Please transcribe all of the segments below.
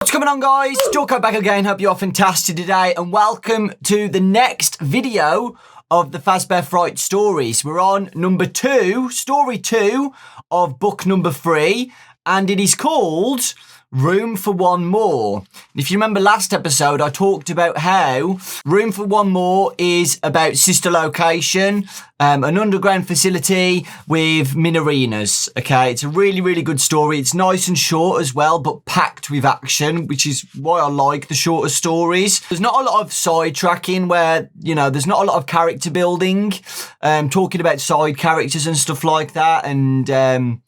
What's going on, guys? Dawkbro back again. Hope you're fantastic today, and welcome to the next video of the Fazbear Frights stories. We're on number 2, story 2 of book number 3, and it is called Room for One More. If you remember last episode, I talked about how Room for One More is about sister location, an underground facility with minarinas. Okay, it's a really good story. It's nice and short as well, but packed with action, which is why I like the shorter stories. There's not a lot of sidetracking where, you know, there's not a lot of character building, talking about side characters and stuff like that, and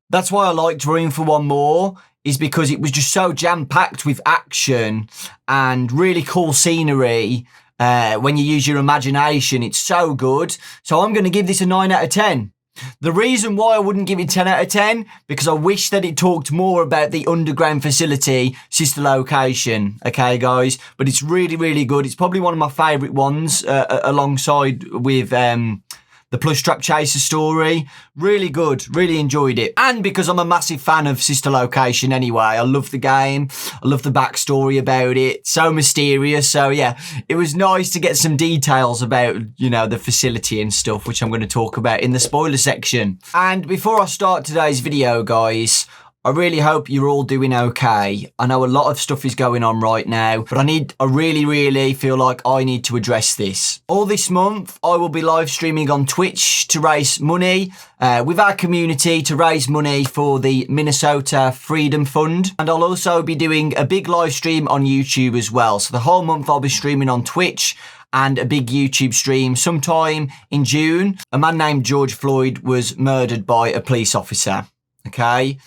that's why I liked Room for One More, is because it was just so jam-packed with action and really cool scenery. When you use your imagination, it's so good. So I'm going to give this a 9 out of 10. The reason why I wouldn't give it 10 out of 10, because I wish that it talked more about the underground facility, sister location. Okay, guys? But it's really good. It's probably one of my favourite ones, alongside with the Plush Trap Chaser story. Really good. Really enjoyed it. And because I'm a massive fan of Sister Location anyway. I love the game. I love the backstory about it. So mysterious. So yeah, it was nice to get some details about, you know, the facility and stuff, which I'm going to talk about in the spoiler section. And before I start today's video, guys, I really hope you're all doing okay. I know a lot of stuff is going on right now, but I really feel like I need to address this. All this month, I will be live streaming on Twitch to raise money with our community, to raise money for the Minnesota Freedom Fund. And I'll also be doing a big live stream on YouTube as well. So the whole month I'll be streaming on Twitch and a big YouTube stream sometime in June. A man named George Floyd was murdered by a police officer. Okay?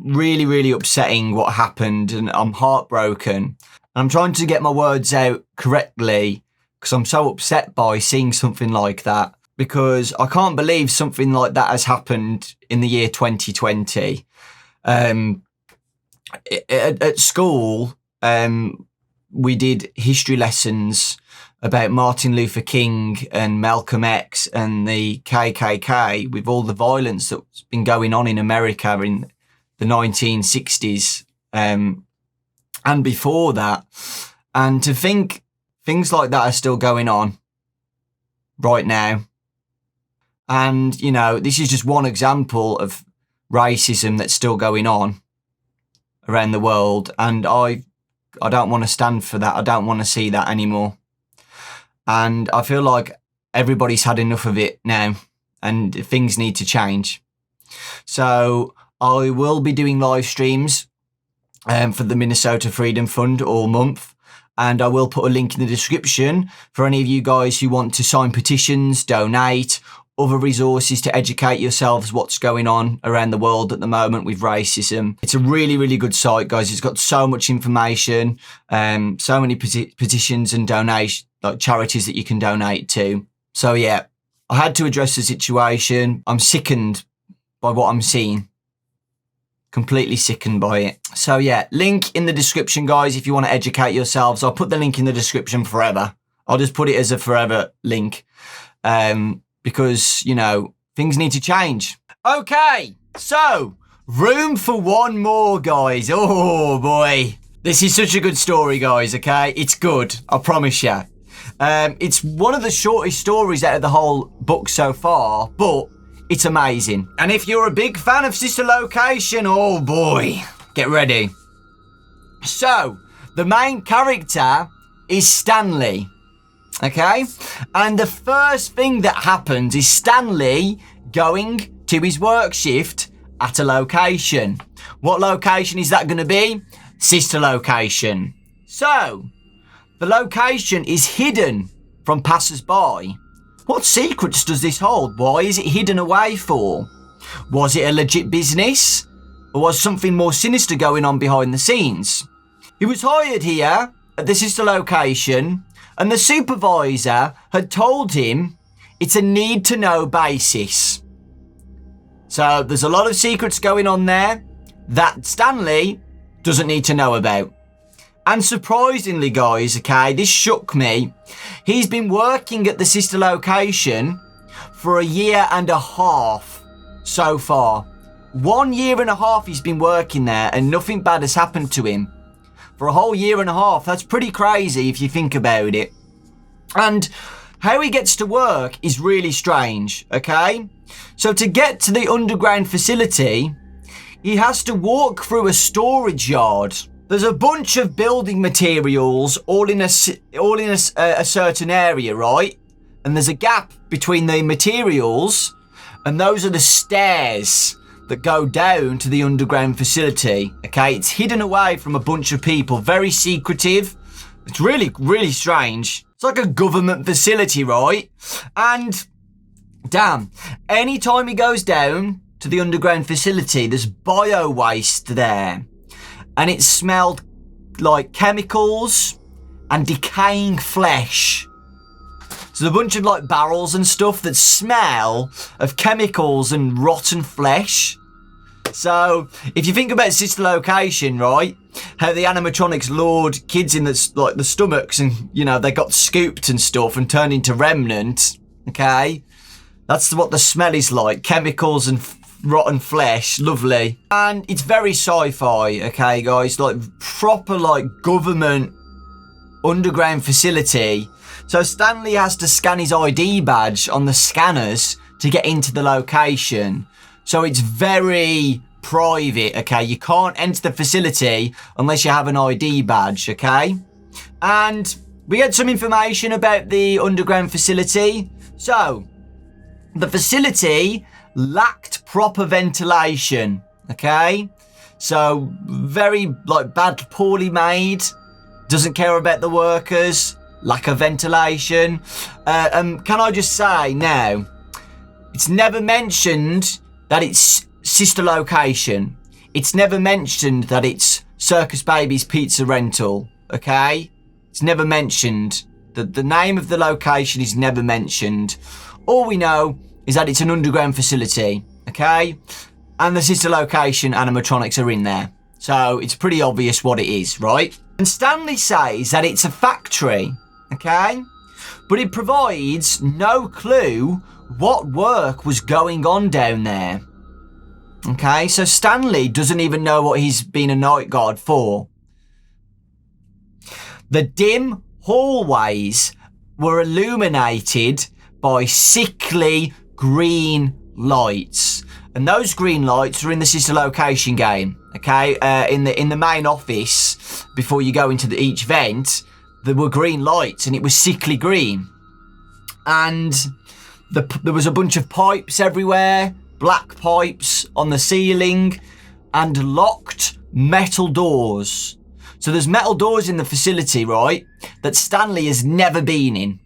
Really upsetting what happened, and I'm heartbroken. And I'm trying to get my words out correctly because I'm so upset by seeing something like that, because I can't believe something like that has happened in the year 2020. At school, we did history lessons about Martin Luther King and Malcolm X and the KKK, with all the violence that's been going on in America in the 1960s and before that. And to think things like that are still going on right now. And, you know, this is just one example of racism that's still going on around the world. And I don't want to stand for that. I don't want to see that anymore. And I feel like everybody's had enough of it now, and things need to change. So I will be doing live streams for the Minnesota Freedom Fund all month. And I will put a link in the description for any of you guys who want to sign petitions, donate, other resources to educate yourselves what's going on around the world at the moment with racism. It's a really good site, guys. It's got so much information, so many petitions and donations, like charities that you can donate to. So yeah, I had to address the situation. I'm sickened by what I'm seeing. Completely sickened by it. So yeah, link in the description, guys, if you want to educate yourselves. I'll put the link in the description forever. I'll just put it as a forever link. Because, you know, things need to change. Okay, so Room for One More, guys. Oh boy. This is such a good story, guys, okay? It's good, I promise you. It's one of the shortest stories out of the whole book so far, but it's amazing. And if you're a big fan of Sister Location, oh boy, get ready. So, the main character is Stanley, okay? And the first thing that happens is Stanley going to his work shift at a location. What location is that going to be? Sister Location. So, the location is hidden from passers-by. What secrets does this hold? Why is it hidden away for? Was it a legit business? Or was something more sinister going on behind the scenes? He was hired here at the Sister Location, and the supervisor had told him it's a need-to-know basis. So there's a lot of secrets going on there that Stanley doesn't need to know about. And surprisingly, guys, okay, this shook me. He's been working at the Sister Location for 1.5 years so far. 1 year and a half he's been working there and nothing bad has happened to him. For a whole year and a half. That's pretty crazy if you think about it. And how he gets to work is really strange, okay? So to get to the underground facility, he has to walk through a storage yard. There's a bunch of building materials all in a certain area, right? And there's a gap between the materials, and those are the stairs that go down to the underground facility, okay? It's hidden away from a bunch of people, very secretive. It's really, really strange. It's like a government facility, right? And damn, anytime he goes down to the underground facility, there's bio waste there. And it smelled like chemicals and decaying flesh. So there's a bunch of like barrels and stuff that smell of chemicals and rotten flesh. So if you think about Sister Location, right, how the animatronics lured kids in the stomachs and, you know, they got scooped and stuff and turned into remnants, okay? That's what the smell is like, chemicals and rotten flesh, lovely. And it's very sci-fi, okay, guys, like proper like government underground facility. So Stanley has to scan his ID badge on the scanners to get into the location. So it's very private, okay? You can't enter the facility unless you have an ID badge, okay? And we get some information about the underground facility. So, the facility lacked proper ventilation, okay? So, very, like, bad, poorly made. Doesn't care about the workers. Lack of ventilation. Can I just say now, it's never mentioned that it's Sister Location. It's never mentioned that it's Circus Baby's Pizza Rental, okay? It's never mentioned. The name of the location is never mentioned. All we know is that it's an underground facility, okay? And the Sister Location animatronics are in there. So it's pretty obvious what it is, right? And Stanley says that it's a factory, okay? But it provides no clue what work was going on down there. Okay, so Stanley doesn't even know what he's been a night guard for. The dim hallways were illuminated by sickly green lights. And those green lights are in the Sister Location game, okay? In the main office, before you go into each vent, there were green lights and it was sickly green. And there was a bunch of pipes everywhere, black pipes on the ceiling, and locked metal doors. So there's metal doors in the facility, right, that Stanley has never been in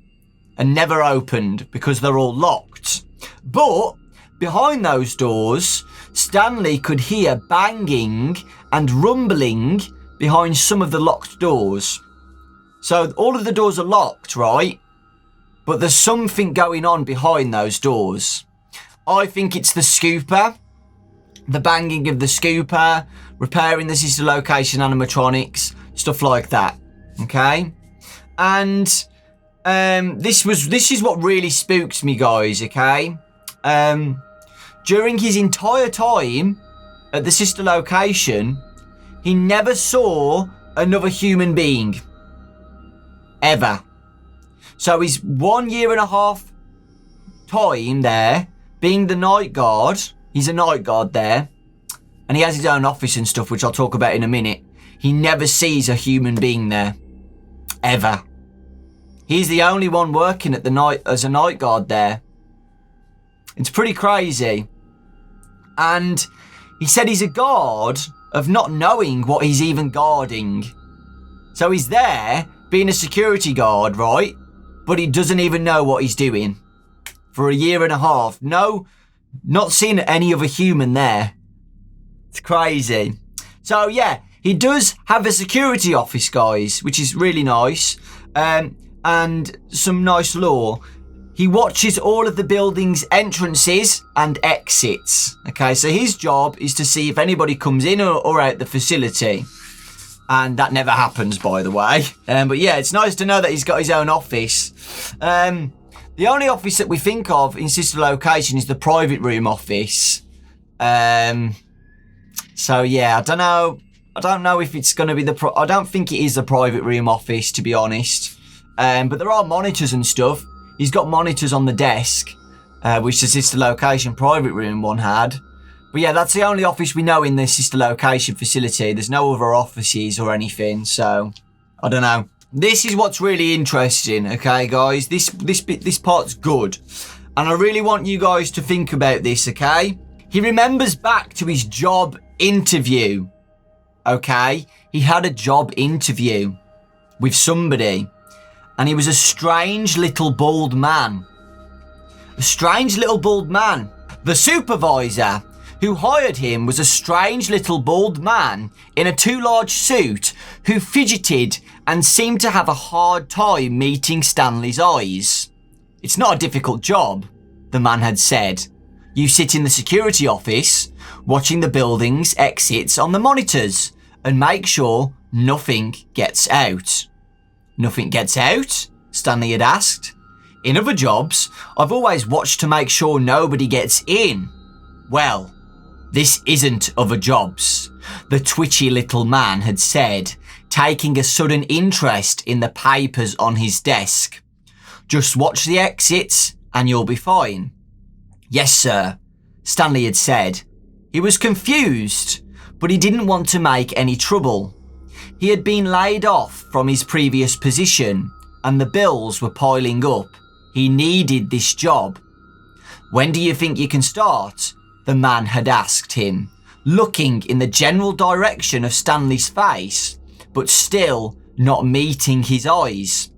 and never opened because they're all locked. But behind those doors, Stanley could hear banging and rumbling behind some of the locked doors. So all of the doors are locked, right? But there's something going on behind those doors. I think it's the scooper, the banging of the scooper, repairing the Sister Location animatronics, stuff like that, okay? And this is what really spooks me, guys, okay? During his entire time at the Sister Location, he never saw another human being. Ever. So his 1 year and a half time there, being the night guard, he's a night guard there, and he has his own office and stuff, which I'll talk about in a minute. He never sees a human being there. Ever. He's the only one working at the night as a night guard there. It's pretty crazy. And he said he's a guard of not knowing what he's even guarding. So he's there being a security guard, right? But he doesn't even know what he's doing. For a year and a half. No, not seeing any other human there. It's crazy. So yeah, he does have a security office, guys, which is really nice. And some nice lore. He watches all of the building's entrances and exits. Okay, so his job is to see if anybody comes in or out the facility. And that never happens, by the way. But yeah, it's nice to know that he's got his own office. The only office that we think of in Sister Location is the private room office. And So yeah, I don't know. I don't know if it's going to be I don't think it is the private room office, to be honest. But there are monitors and stuff. He's got monitors on the desk, which the sister location private room one had. But yeah, that's the only office we know in the sister location facility. There's no other offices or anything, so I don't know. This is what's really interesting, okay, guys? This part's good. And I really want you guys to think about this, okay? He remembers back to his job interview, okay? He had a job interview with somebody, and he was a strange little bald man. A strange little bald man. The supervisor who hired him was a strange little bald man in a too large suit who fidgeted and seemed to have a hard time meeting Stanley's eyes. It's not a difficult job, the man had said. You sit in the security office, watching the building's exits on the monitors, and make sure nothing gets out. Nothing gets out? Stanley had asked. In other jobs, I've always watched to make sure nobody gets in. Well, this isn't other jobs, the twitchy little man had said, taking a sudden interest in the papers on his desk. Just watch the exits and you'll be fine. Yes, sir, Stanley had said. He was confused, but he didn't want to make any trouble. He had been laid off from his previous position and the bills were piling up. He needed this job. When do you think you can start? The man had asked him, looking in the general direction of Stanley's face, but still not meeting his eyes.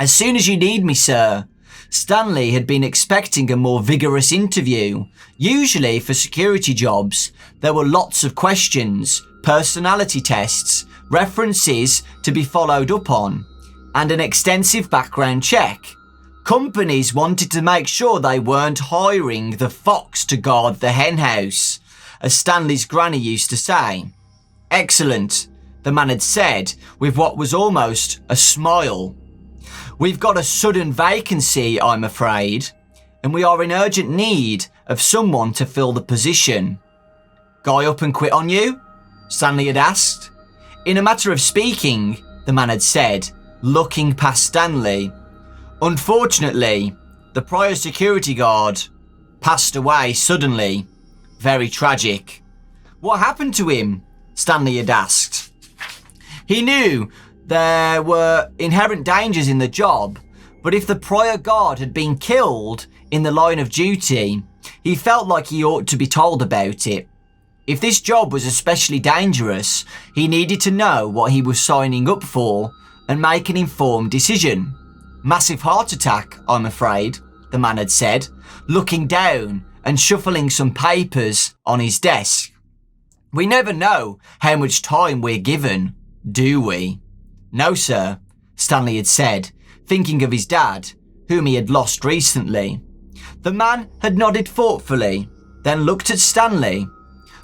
As soon as you need me, sir. Stanley had been expecting a more vigorous interview. Usually for security jobs, there were lots of questions, personality tests, references to be followed up on, and an extensive background check. Companies wanted to make sure they weren't hiring the fox to guard the henhouse, as Stanley's granny used to say. Excellent, the man had said, with what was almost a smile. We've got a sudden vacancy, I'm afraid, and we are in urgent need of someone to fill the position. Guy up and quit on you? Stanley had asked. In a matter of speaking, the man had said, looking past Stanley. Unfortunately, the prior security guard passed away suddenly. Very tragic. What happened to him? Stanley had asked. He knew there were inherent dangers in the job, but if the prior guard had been killed in the line of duty, he felt like he ought to be told about it. If this job was especially dangerous, he needed to know what he was signing up for and make an informed decision. Massive heart attack, I'm afraid, the man had said, looking down and shuffling some papers on his desk. We never know how much time we're given, do we? No, sir, Stanley had said, thinking of his dad, whom he had lost recently. The man had nodded thoughtfully, then looked at Stanley.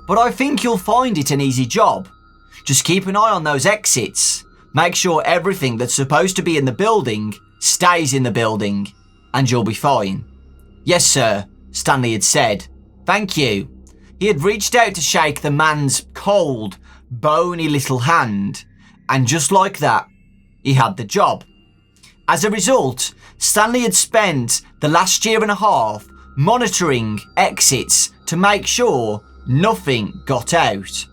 But I think you'll find it an easy job. Just keep an eye on those exits. Make sure everything that's supposed to be in the building stays in the building, and you'll be fine. Yes, sir, Stanley had said. Thank you. He had reached out to shake the man's cold, bony little hand, and just like that, he had the job. As a result, Stanley had spent the last year and a half monitoring exits to make sure nothing got out,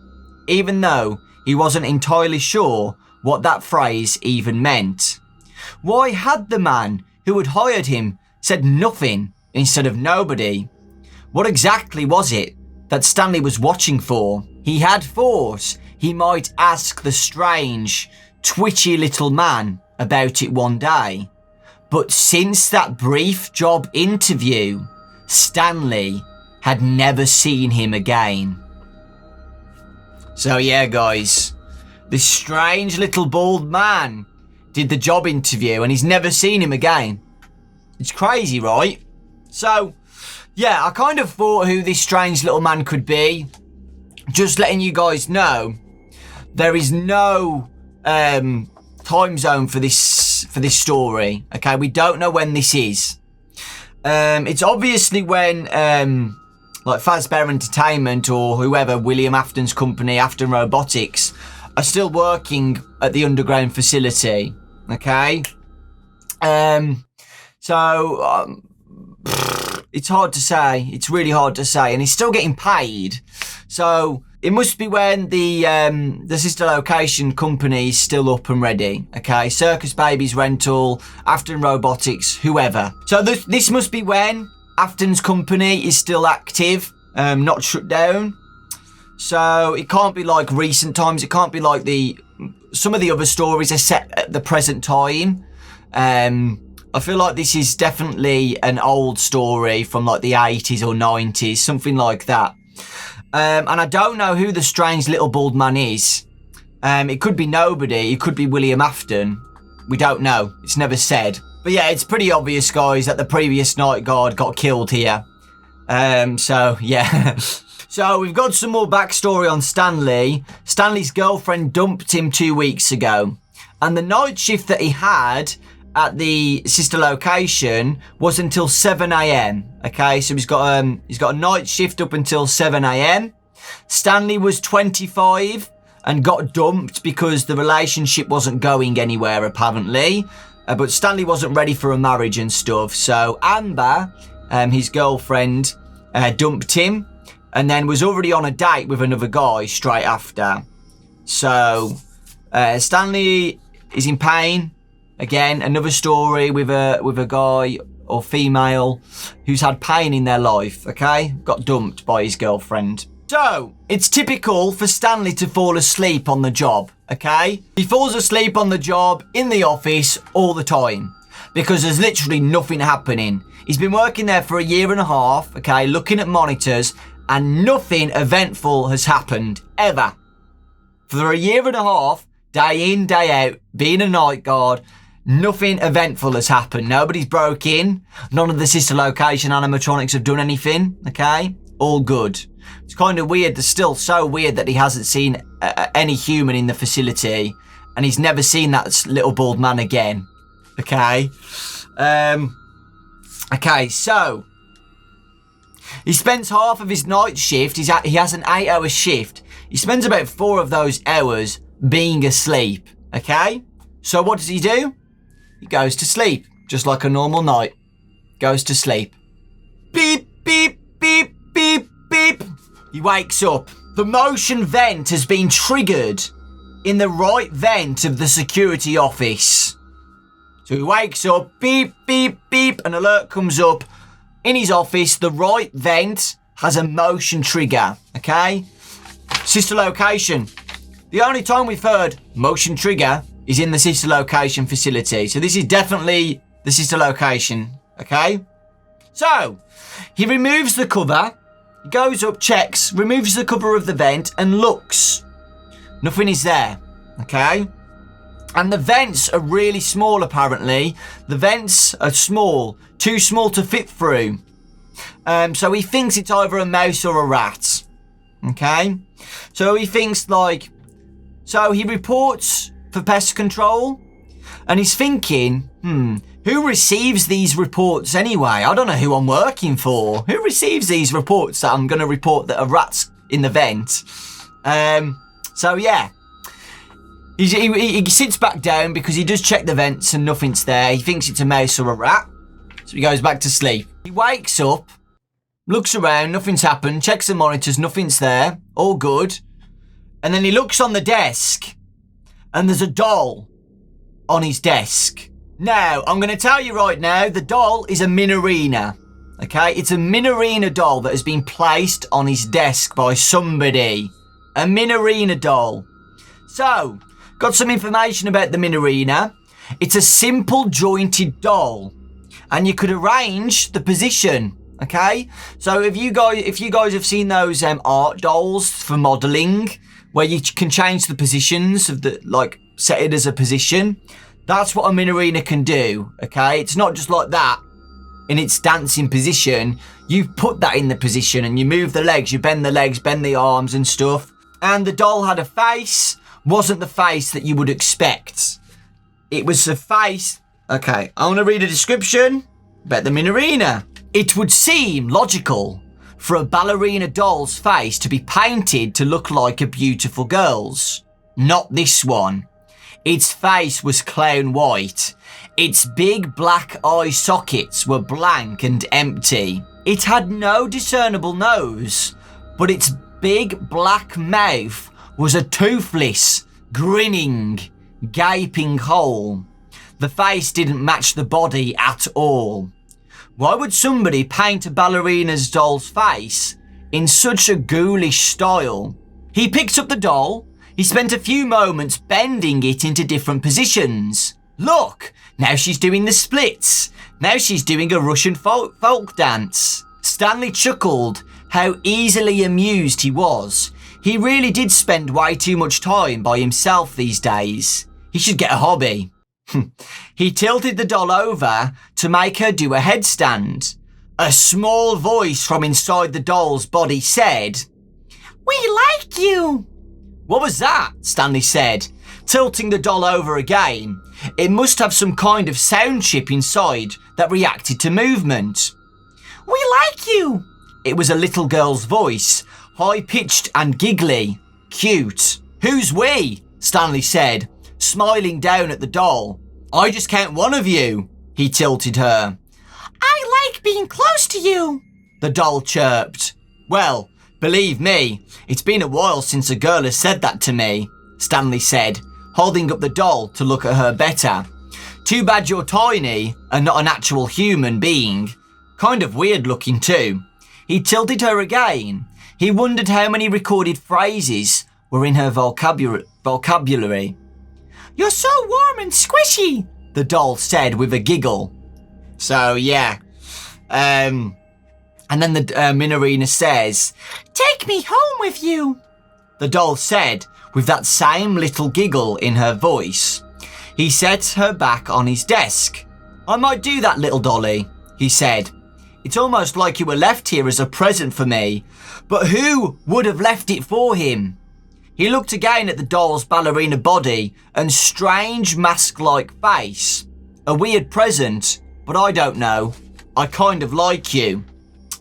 even though he wasn't entirely sure what that phrase even meant. Why had the man who had hired him said nothing instead of nobody? What exactly was it that Stanley was watching for? He had thought he might ask the strange, twitchy little man about it one day. But since that brief job interview, Stanley had never seen him again. So yeah, guys, this strange little bald man did the job interview and he's never seen him again. It's crazy, right? So, yeah, I kind of thought who this strange little man could be. Just letting you guys know, there is no time zone for this story. Okay, we don't know when this is. It's obviously when like Fazbear Entertainment or whoever, William Afton's company, Afton Robotics, are still working at the underground facility. Okay? It's hard to say. It's really hard to say. And he's still getting paid. So it must be when the sister location company is still up and ready. Okay, Circus Babies Rental, Afton Robotics, whoever. So this must be when Afton's company is still active, not shut down. So it can't be like recent times. It can't be like some of the other stories are set at the present time. I feel like this is definitely an old story from like the 80s or 90s, something like that. And I don't know who the strange little bald man is. It could be nobody. It could be William Afton. We don't know. It's never said. But yeah, it's pretty obvious, guys, that the previous night guard got killed here. So, yeah. So we've got some more backstory on Stanley. Stanley's girlfriend dumped him 2 weeks ago. And the night shift that he had at the sister location was until 7 a.m. Okay, so he's got a night shift up until 7 a.m. Stanley was 25 and got dumped because the relationship wasn't going anywhere, apparently. But Stanley wasn't ready for a marriage and stuff. So Amber, his girlfriend, dumped him and then was already on a date with another guy straight after. So Stanley is in pain. Again, another story with a guy or female who's had pain in their life, okay? Got dumped by his girlfriend. So, it's typical for Stanley to fall asleep on the job, okay? He falls asleep on the job in the office all the time because there's literally nothing happening. He's been working there for 1.5 years, okay, looking at monitors, and nothing eventful has happened, ever. For 1.5 years, day in, day out, being a night guard, nothing eventful has happened. Nobody's broke in. None of the sister location animatronics have done anything. Okay? All good. It's kind of weird. It's still so weird that he hasn't seen any human in the facility. And he's never seen that little bald man again. Okay? Okay, so he spends half of his night shift. He has an 8-hour shift. He spends about 4 of those hours being asleep. Okay? So what does he do? He goes to sleep, just like a normal night. Goes to sleep. Beep, beep, beep, beep, beep. He wakes up. The motion vent has been triggered in the right vent of the security office. So he wakes up, beep, beep, beep, an alert comes up. In his office, the right vent has a motion trigger, okay? Sister location. The only time we've heard motion trigger is in the sister location facility. So this is definitely the sister location, okay? So, he removes the cover, goes up, checks, removes the cover of the vent and looks. Nothing is there, okay? And the vents are really small, apparently. The vents are small, too small to fit through. So he thinks it's either a mouse or a rat, okay? So he thinks so he reports for pest control, and he's thinking, who receives these reports anyway? I don't know who I'm working for. Who receives these reports that I'm going to report that are rats in the vent? So yeah, he sits back down because he does check the vents and nothing's there. He thinks it's a mouse or a rat, so he goes back to sleep. He wakes up, looks around, nothing's happened, checks the monitors, nothing's there, all good. And then he looks on the desk, and there's a doll on his desk. Now, I'm going to tell you right now, the doll is a Minorina, okay? It's a Minorina doll that has been placed on his desk by somebody. A Minorina doll. So, got some information about the Minorina. It's a simple jointed doll, and you could arrange the position, okay? So, if you guys have seen those art dolls for modelling, where you can change the positions of set it as a position. That's what a Minorina can do, okay? It's not just like that in its dancing position. You put that in the position and you move the legs, you bend the legs, bend the arms and stuff. And the doll had a face, wasn't the face that you would expect. It was a face. Okay, I want to read a description about the Minorina. It would seem logical for a ballerina doll's face to be painted to look like a beautiful girl's. Not this one. Its face was clown white. Its big black eye sockets were blank and empty. It had no discernible nose, but its big black mouth was a toothless, grinning, gaping hole. The face didn't match the body at all. Why would somebody paint a ballerina's doll's face in such a ghoulish style? He picked up the doll. He spent a few moments bending it into different positions. Look, now she's doing the splits. Now she's doing a Russian folk dance. Stanley chuckled how easily amused he was. He really did spend way too much time by himself these days. He should get a hobby. He tilted the doll over to make her do a headstand. A small voice from inside the doll's body said, "We like you." "What was that?" Stanley said, tilting the doll over again. It must have some kind of sound chip inside that reacted to movement. "We like you." It was a little girl's voice, high-pitched and giggly. Cute. "Who's we?" Stanley said, smiling down at the doll. "I just count one of you." He tilted her. "I like being close to you," the doll chirped. "Well, believe me, it's been a while since a girl has said that to me," Stanley said, holding up the doll to look at her better. "Too bad you're tiny and not an actual human being. Kind of weird looking too." He tilted her again. He wondered how many recorded phrases were in her vocabulary. "You're so warm and squishy," the doll said with a giggle. So, yeah. And then the Minorina says, "Take me home with you," the doll said with that same little giggle in her voice. He set her back on his desk. "I might do that, little dolly," he said. "It's almost like you were left here as a present for me. But who would have left it for him?" He looked again at the doll's ballerina body and strange mask-like face. "A weird present, but I don't know. I kind of like you."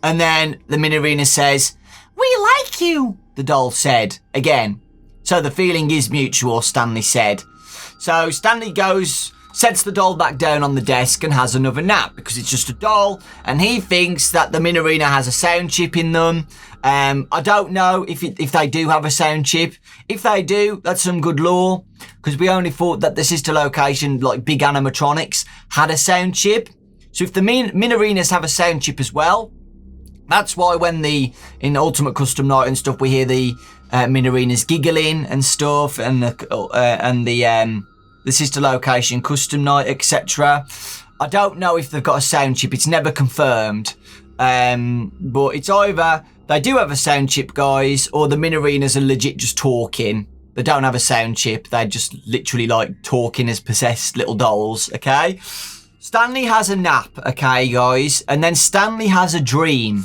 And then the Minorina says, "We like you," the doll said again. "So the feeling is mutual," Stanley said. So Stanley sets the doll back down on the desk and has another nap because it's just a doll and he thinks that the Minorina has a sound chip in them. I don't know if they do have a sound chip. If they do, that's some good lore because we only thought that the sister location, like Big Animatronics, had a sound chip. So if the Minorinas have a sound chip as well, that's why when in Ultimate Custom Night and stuff, we hear the Minorinas giggling and stuff and the sister location Custom Night, etc. I don't know if they've got a sound chip. It's never confirmed. But it's either they do have a sound chip, guys, or the Minorinas are legit just talking. They don't have a sound chip. They're just literally like talking as possessed little dolls, okay? Stanley has a nap, okay, guys? And then Stanley has a dream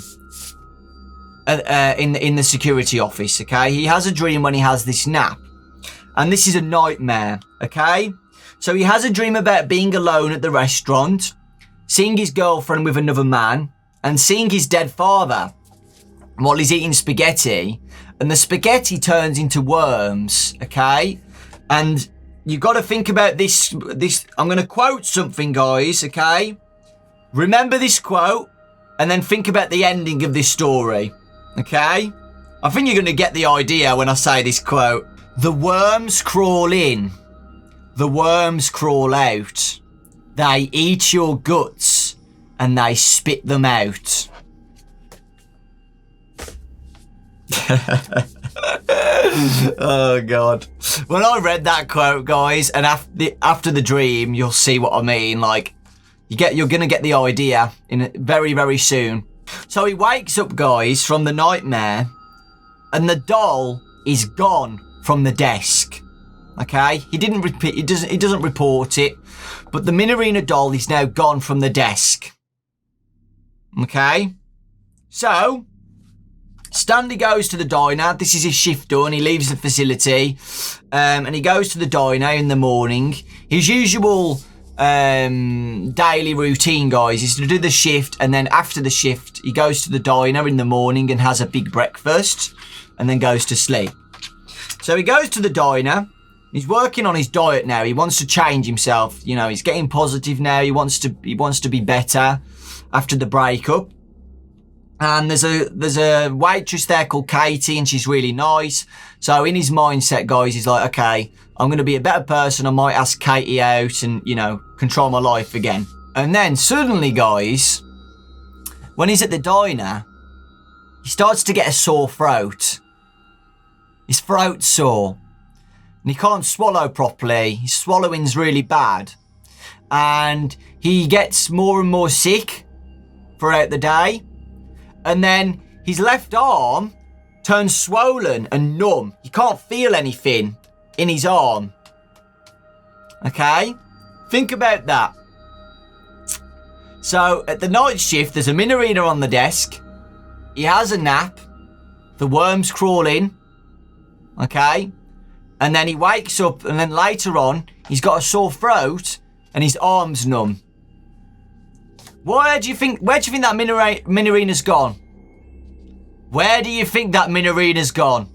in the security office, okay? He has a dream when he has this nap. And this is a nightmare, okay? So he has a dream about being alone at the restaurant, seeing his girlfriend with another man, and seeing his dead father while he's eating spaghetti. And the spaghetti turns into worms, okay? And you've got to think about this. I'm going to quote something, guys, okay? Remember this quote, and then think about the ending of this story, okay? I think you're going to get the idea when I say this quote. "The worms crawl in. The worms crawl out. They eat your guts and they spit them out." Oh, God. When I read that quote, guys, and after the dream, you'll see what I mean. Like, you're going to get the idea in very, very soon. So he wakes up, guys, from the nightmare, and the doll is gone from the desk. Okay, he doesn't report it, but the Minorina doll is now gone from the desk. Okay, so Stanley goes to the diner. This is his shift done. He leaves the facility, and he goes to the diner in the morning. His usual daily routine, guys, is to do the shift, and then after the shift, he goes to the diner in the morning and has a big breakfast, and then goes to sleep. So he goes to the diner. He's working on his diet now. He wants to change himself. You know, he's getting positive now. He wants to be better after the breakup. And there's a waitress there called Katie, and she's really nice. So in his mindset, guys, he's like, okay, I'm going to be a better person. I might ask Katie out and, you know, control my life again. And then suddenly, guys, when he's at the diner, he starts to get a sore throat. His throat's sore. And he can't swallow properly. His swallowing's really bad. And he gets more and more sick throughout the day. And then his left arm turns swollen and numb. He can't feel anything in his arm. Okay? Think about that. So, at the night shift, there's a Minorina on the desk. He has a nap. The worms crawl in. Okay? And then he wakes up, and then later on, he's got a sore throat, and his arm's numb. Where do you think that Minorina's gone? Where do you think that Minorina's gone?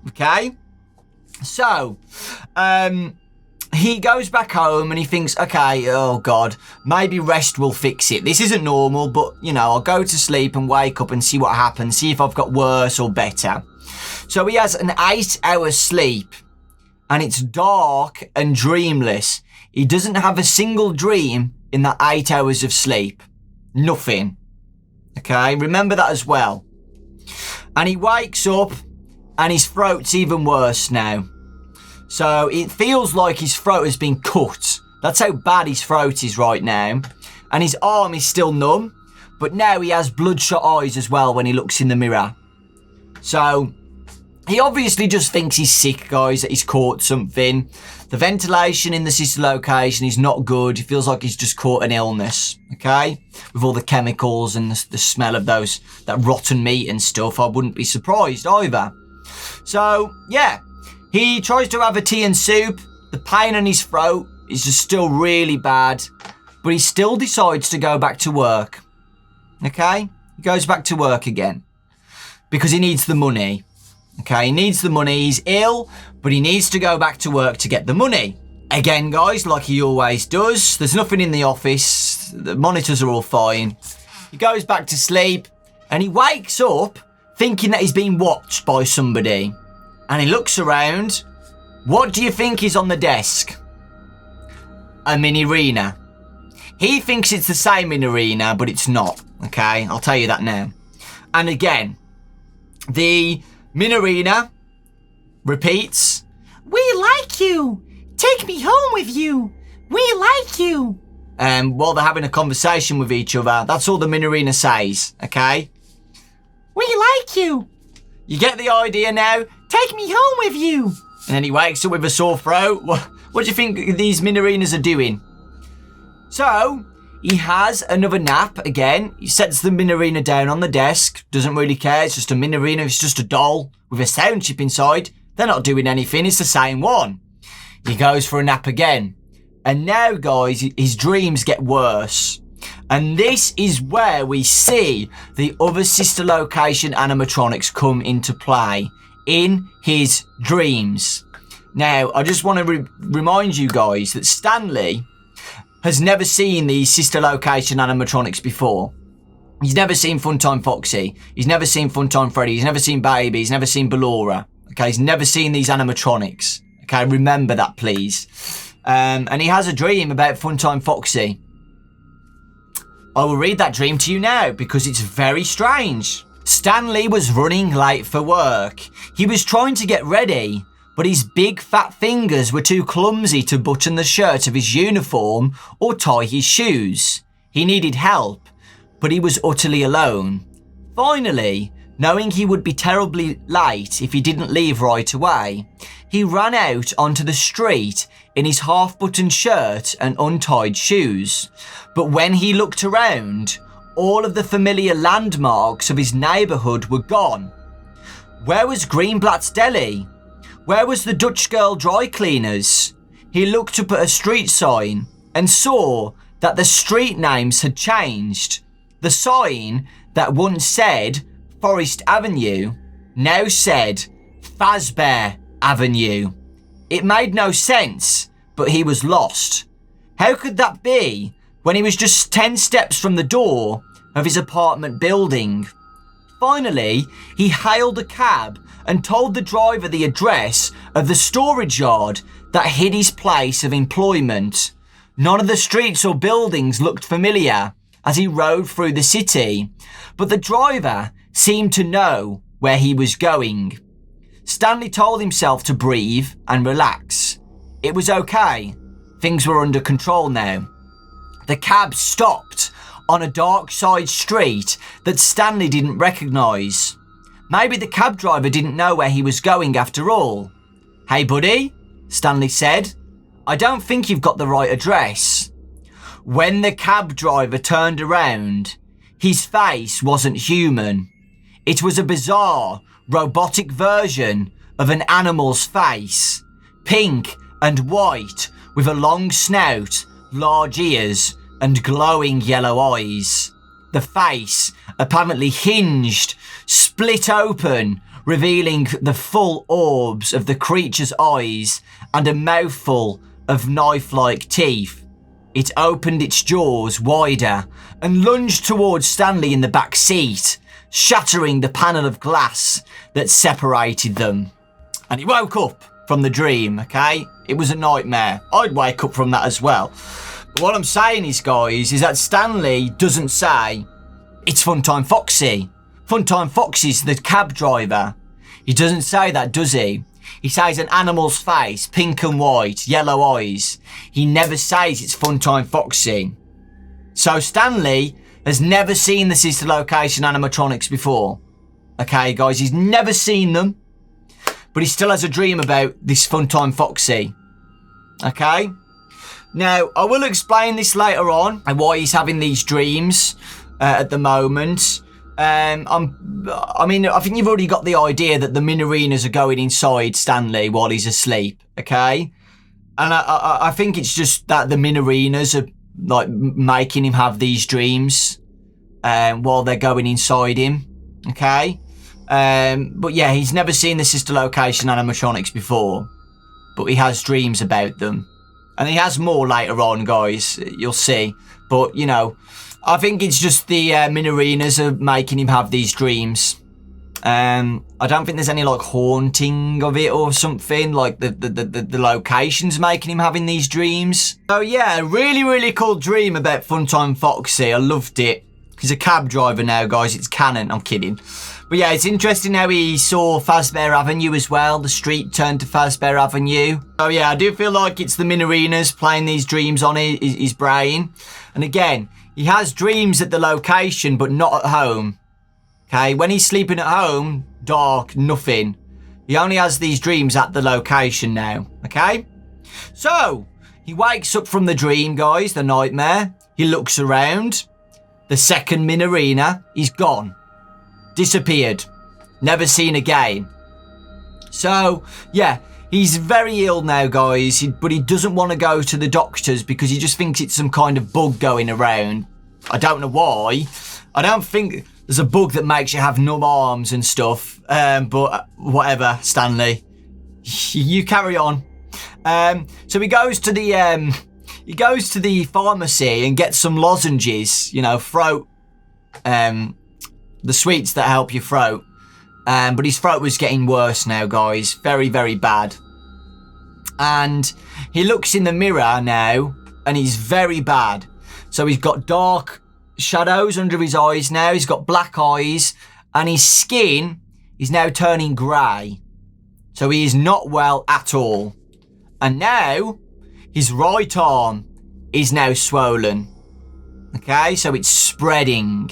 Okay? So, he goes back home and he thinks, okay, oh God, maybe rest will fix it. This isn't normal, but, you know, I'll go to sleep and wake up and see what happens, see if I've got worse or better. So he has an 8-hour sleep, and it's dark and dreamless. He doesn't have a single dream in that 8 hours of sleep. Nothing. Okay, remember that as well. And he wakes up, and his throat's even worse now. So it feels like his throat has been cut. That's how bad his throat is right now. And his arm is still numb, but now he has bloodshot eyes as well when he looks in the mirror. So he obviously just thinks he's sick, guys, that he's caught something. The ventilation in the sister location is not good. He feels like he's just caught an illness, okay? With all the chemicals and the smell of that rotten meat and stuff, I wouldn't be surprised either. So, yeah, he tries to have a tea and soup. The pain in his throat is just still really bad, but he still decides to go back to work, okay? He goes back to work again because he needs the money. Okay, he needs the money. He's ill, but he needs to go back to work to get the money. Again, guys, like he always does. There's nothing in the office. The monitors are all fine. He goes back to sleep, and he wakes up thinking that he's being watched by somebody. And he looks around. What do you think is on the desk? A Minorina. He thinks it's the same Minorina, but it's not. Okay, I'll tell you that now. And again, the Minorina repeats, "We like you. Take me home with you. We like you." While they're having a conversation with each other, that's all the Minorina says, okay? "We like you." You get the idea now? Take me home with you. And then he wakes up with a sore throat. What do you think these Minorinas are doing? So, he has another nap again. He sets the Minorina down on the desk. Doesn't really care. It's just a Minorina. It's just a doll with a sound chip inside. They're not doing anything. It's the same one. He goes for a nap again. And now, guys, his dreams get worse. And this is where we see the other sister location animatronics come into play in his dreams. Now, I just want to remind you guys that Stanley has never seen these sister location animatronics before. He's never seen Funtime Foxy. He's never seen Funtime Freddy. He's never seen Baby. He's never seen Ballora. Okay, he's never seen these animatronics. Okay, remember that, please. And he has a dream about Funtime Foxy. I will read that dream to you now because it's very strange. Stanley was running late for work. He was trying to get ready, but his big fat fingers were too clumsy to button the shirt of his uniform or tie his shoes. He needed help, but he was utterly alone. Finally, knowing he would be terribly late if he didn't leave right away, he ran out onto the street in his half-buttoned shirt and untied shoes. But when he looked around, all of the familiar landmarks of his neighbourhood were gone. Where was Greenblatt's Deli? Where was the Dutch Girl Dry Cleaners? He looked up at a street sign, and saw that the street names had changed. The sign that once said Forest Avenue now said Fazbear Avenue. It made no sense, but he was lost. How could that be when he was just 10 steps from the door of his apartment building? Finally, he hailed a cab and told the driver the address of the storage yard that hid his place of employment. None of the streets or buildings looked familiar as he rode through the city, but the driver seemed to know where he was going. Stanley told himself to breathe and relax. It was okay. Things were under control now. The cab stopped on a dark side street that Stanley didn't recognise. Maybe the cab driver didn't know where he was going after all. "Hey buddy," Stanley said, "I don't think you've got the right address." When the cab driver turned around, his face wasn't human. It was a bizarre, robotic version of an animal's face. Pink and white, with a long snout, large ears, and glowing yellow eyes. The face apparently hinged, split open, revealing the full orbs of the creature's eyes and a mouthful of knife-like teeth. It opened its jaws wider and lunged towards Stanley in the back seat, shattering the panel of glass that separated them. And he woke up from the dream, okay? It was a nightmare. I'd wake up from that as well. But what I'm saying is, guys, is that Stanley doesn't say, "It's Funtime Foxy." Funtime Foxy's the cab driver. He doesn't say that, does he? He says an animal's face, pink and white, yellow eyes. He never says it's Funtime Foxy. So Stanley has never seen the sister location animatronics before. Okay, guys, he's never seen them. But he still has a dream about this Funtime Foxy. Okay? Now, I will explain this later on and why he's having these dreams at the moment. I think you've already got the idea that the Minorinas are going inside Stanley while he's asleep, okay? And I think it's just that the Minorinas are like making him have these dreams while they're going inside him, okay? But yeah, he's never seen the sister location animatronics before, but he has dreams about them. And he has more later on, guys, you'll see. But, you know, I think it's just the Minorinas are making him have these dreams. I don't think there's any like haunting of it or something, like the locations making him having these dreams. So yeah, really cool dream about Funtime Foxy. I loved it. He's a cab driver now, guys. It's canon. I'm kidding. But yeah, it's interesting how he saw Fazbear Avenue as well. The street turned to Fazbear Avenue. So yeah, I do feel like it's the Minorinas playing these dreams on his brain. And again, he has dreams at the location, but not at home. Okay, when he's sleeping at home, dark, nothing. He only has these dreams at the location now. Okay? So, he wakes up from the dream, guys, the nightmare. He looks around. The second Minorina is gone. Disappeared. Never seen again. So, yeah, he's very ill now, guys, but he doesn't want to go to the doctors because he just thinks it's some kind of bug going around. I don't know why. I don't think there's a bug that makes you have numb arms and stuff, but whatever, Stanley. You carry on. So he goes to the pharmacy and gets some lozenges, you know, throat, the sweets that help your throat. But his throat was getting worse now, guys. Very bad. And he looks in the mirror now, and he's very bad. So he's got dark shadows under his eyes now. He's got black eyes, and his skin is now turning grey. So he is not well at all. And now his right arm is now swollen. Okay, so it's spreading.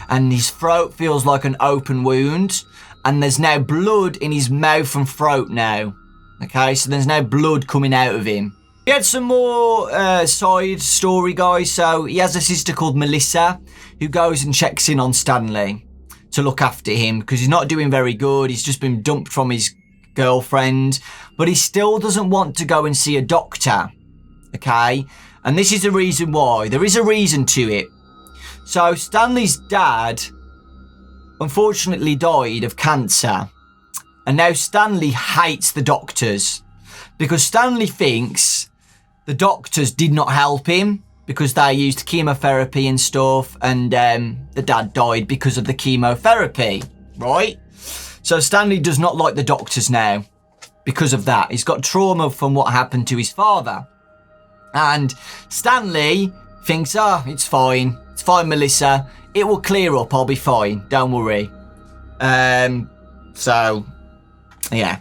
And his throat feels like an open wound. And there's now blood in his mouth and throat now. Okay, so there's now blood coming out of him. We had some more side story, guys. So he has a sister called Melissa who goes and checks in on Stanley to look after him because he's not doing very good. He's just been dumped from his girlfriend, but he still doesn't want to go and see a doctor. okay? And this is the reason why. There is a reason to it. So Stanley's dad unfortunately died of cancer. And now Stanley hates the doctors because Stanley thinks the doctors did not help him because they used chemotherapy and stuff, and the dad died because of the chemotherapy, right? So Stanley does not like the doctors now because of that. He's got trauma from what happened to his father. And Stanley thinks, oh, it's fine, Melissa. It will clear up, I'll be fine, don't worry. So, yeah,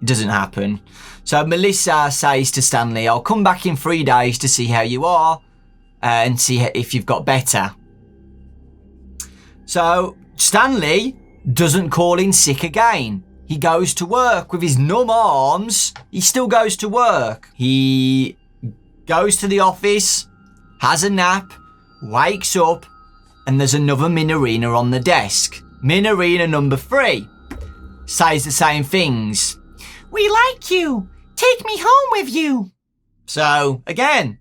it doesn't happen. So Melissa says to Stanley, I'll come back in 3 days to see how you are and see if you've got better. So Stanley doesn't call in sick again. He goes to work with his numb arms. He still goes to work. He goes to the office, has a nap, wakes up, and there's another Minorina on the desk. Minorina number 3 says the same things. We like you. Take me home with you. So, again,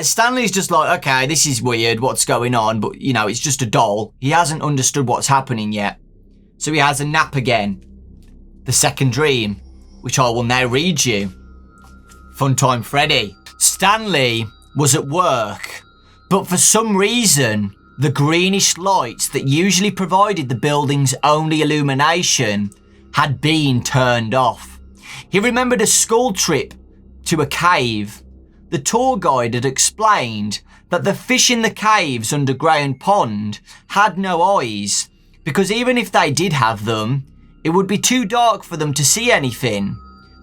Stanley's just like, okay, this is weird. What's going on? But, you know, it's just a doll. He hasn't understood what's happening yet. So he has a nap again. The second dream, which I will now read you. Funtime Freddy. Stanley was at work, but for some reason, the greenish lights that usually provided the building's only illumination had been turned off. He remembered a school trip to a cave. The tour guide had explained that the fish in the cave's underground pond had no eyes, because even if they did have them, it would be too dark for them to see anything.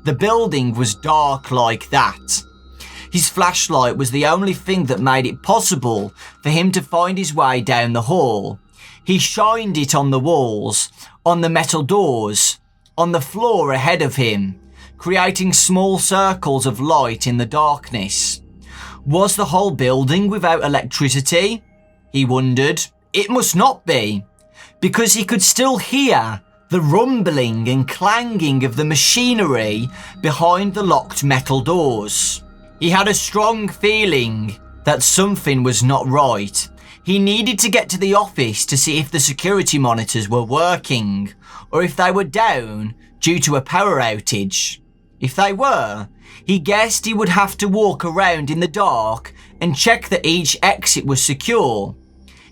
The building was dark like that. His flashlight was the only thing that made it possible for him to find his way down the hall. He shined it on the walls, on the metal doors, on the floor ahead of him, creating small circles of light in the darkness. Was the whole building without electricity? He wondered. It must not be, because he could still hear the rumbling and clanging of the machinery behind the locked metal doors. He had a strong feeling that something was not right. He needed to get to the office to see if the security monitors were working, or if they were down due to a power outage. If they were, he guessed he would have to walk around in the dark and check that each exit was secure.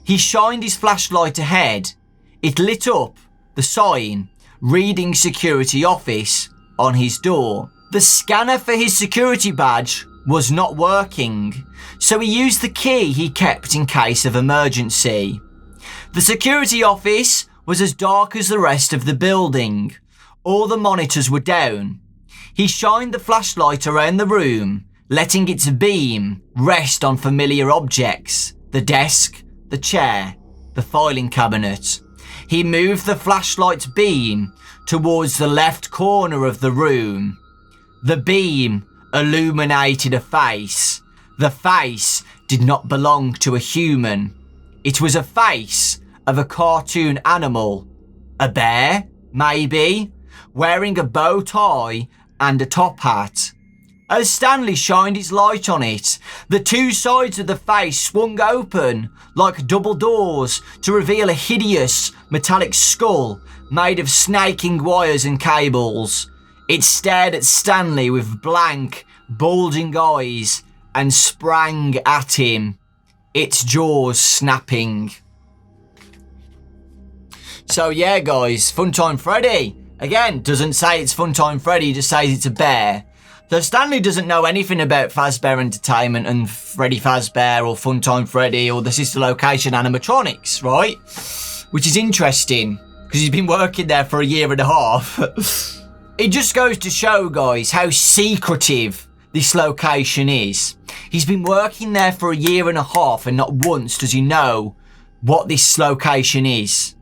He shined his flashlight ahead. It lit up the sign, reading security office, on his door. The scanner for his security badge was not working, so he used the key he kept in case of emergency. The security office was as dark as the rest of the building. All the monitors were down. He shined the flashlight around the room, letting its beam rest on familiar objects. The desk, the chair, the filing cabinet. He moved the flashlight's beam towards the left corner of the room. The beam illuminated a face. The face did not belong to a human. It was a face of a cartoon animal. A bear, maybe, wearing a bow tie and a top hat. As Stanley shined his light on it, the two sides of the face swung open like double doors to reveal a hideous metallic skull made of snaking wires and cables. It stared at Stanley with blank, bulging eyes and sprang at him, its jaws snapping. So yeah, guys, Funtime Freddy. Again, doesn't say it's Funtime Freddy, just says it's a bear. So Stanley doesn't know anything about Fazbear Entertainment and Freddy Fazbear or Funtime Freddy or the sister location animatronics, right? Which is interesting, because he's been working there for a year and a half. It just goes to show, guys, how secretive this location is. He's been working there for a year and a half, and not once does he know what this location is.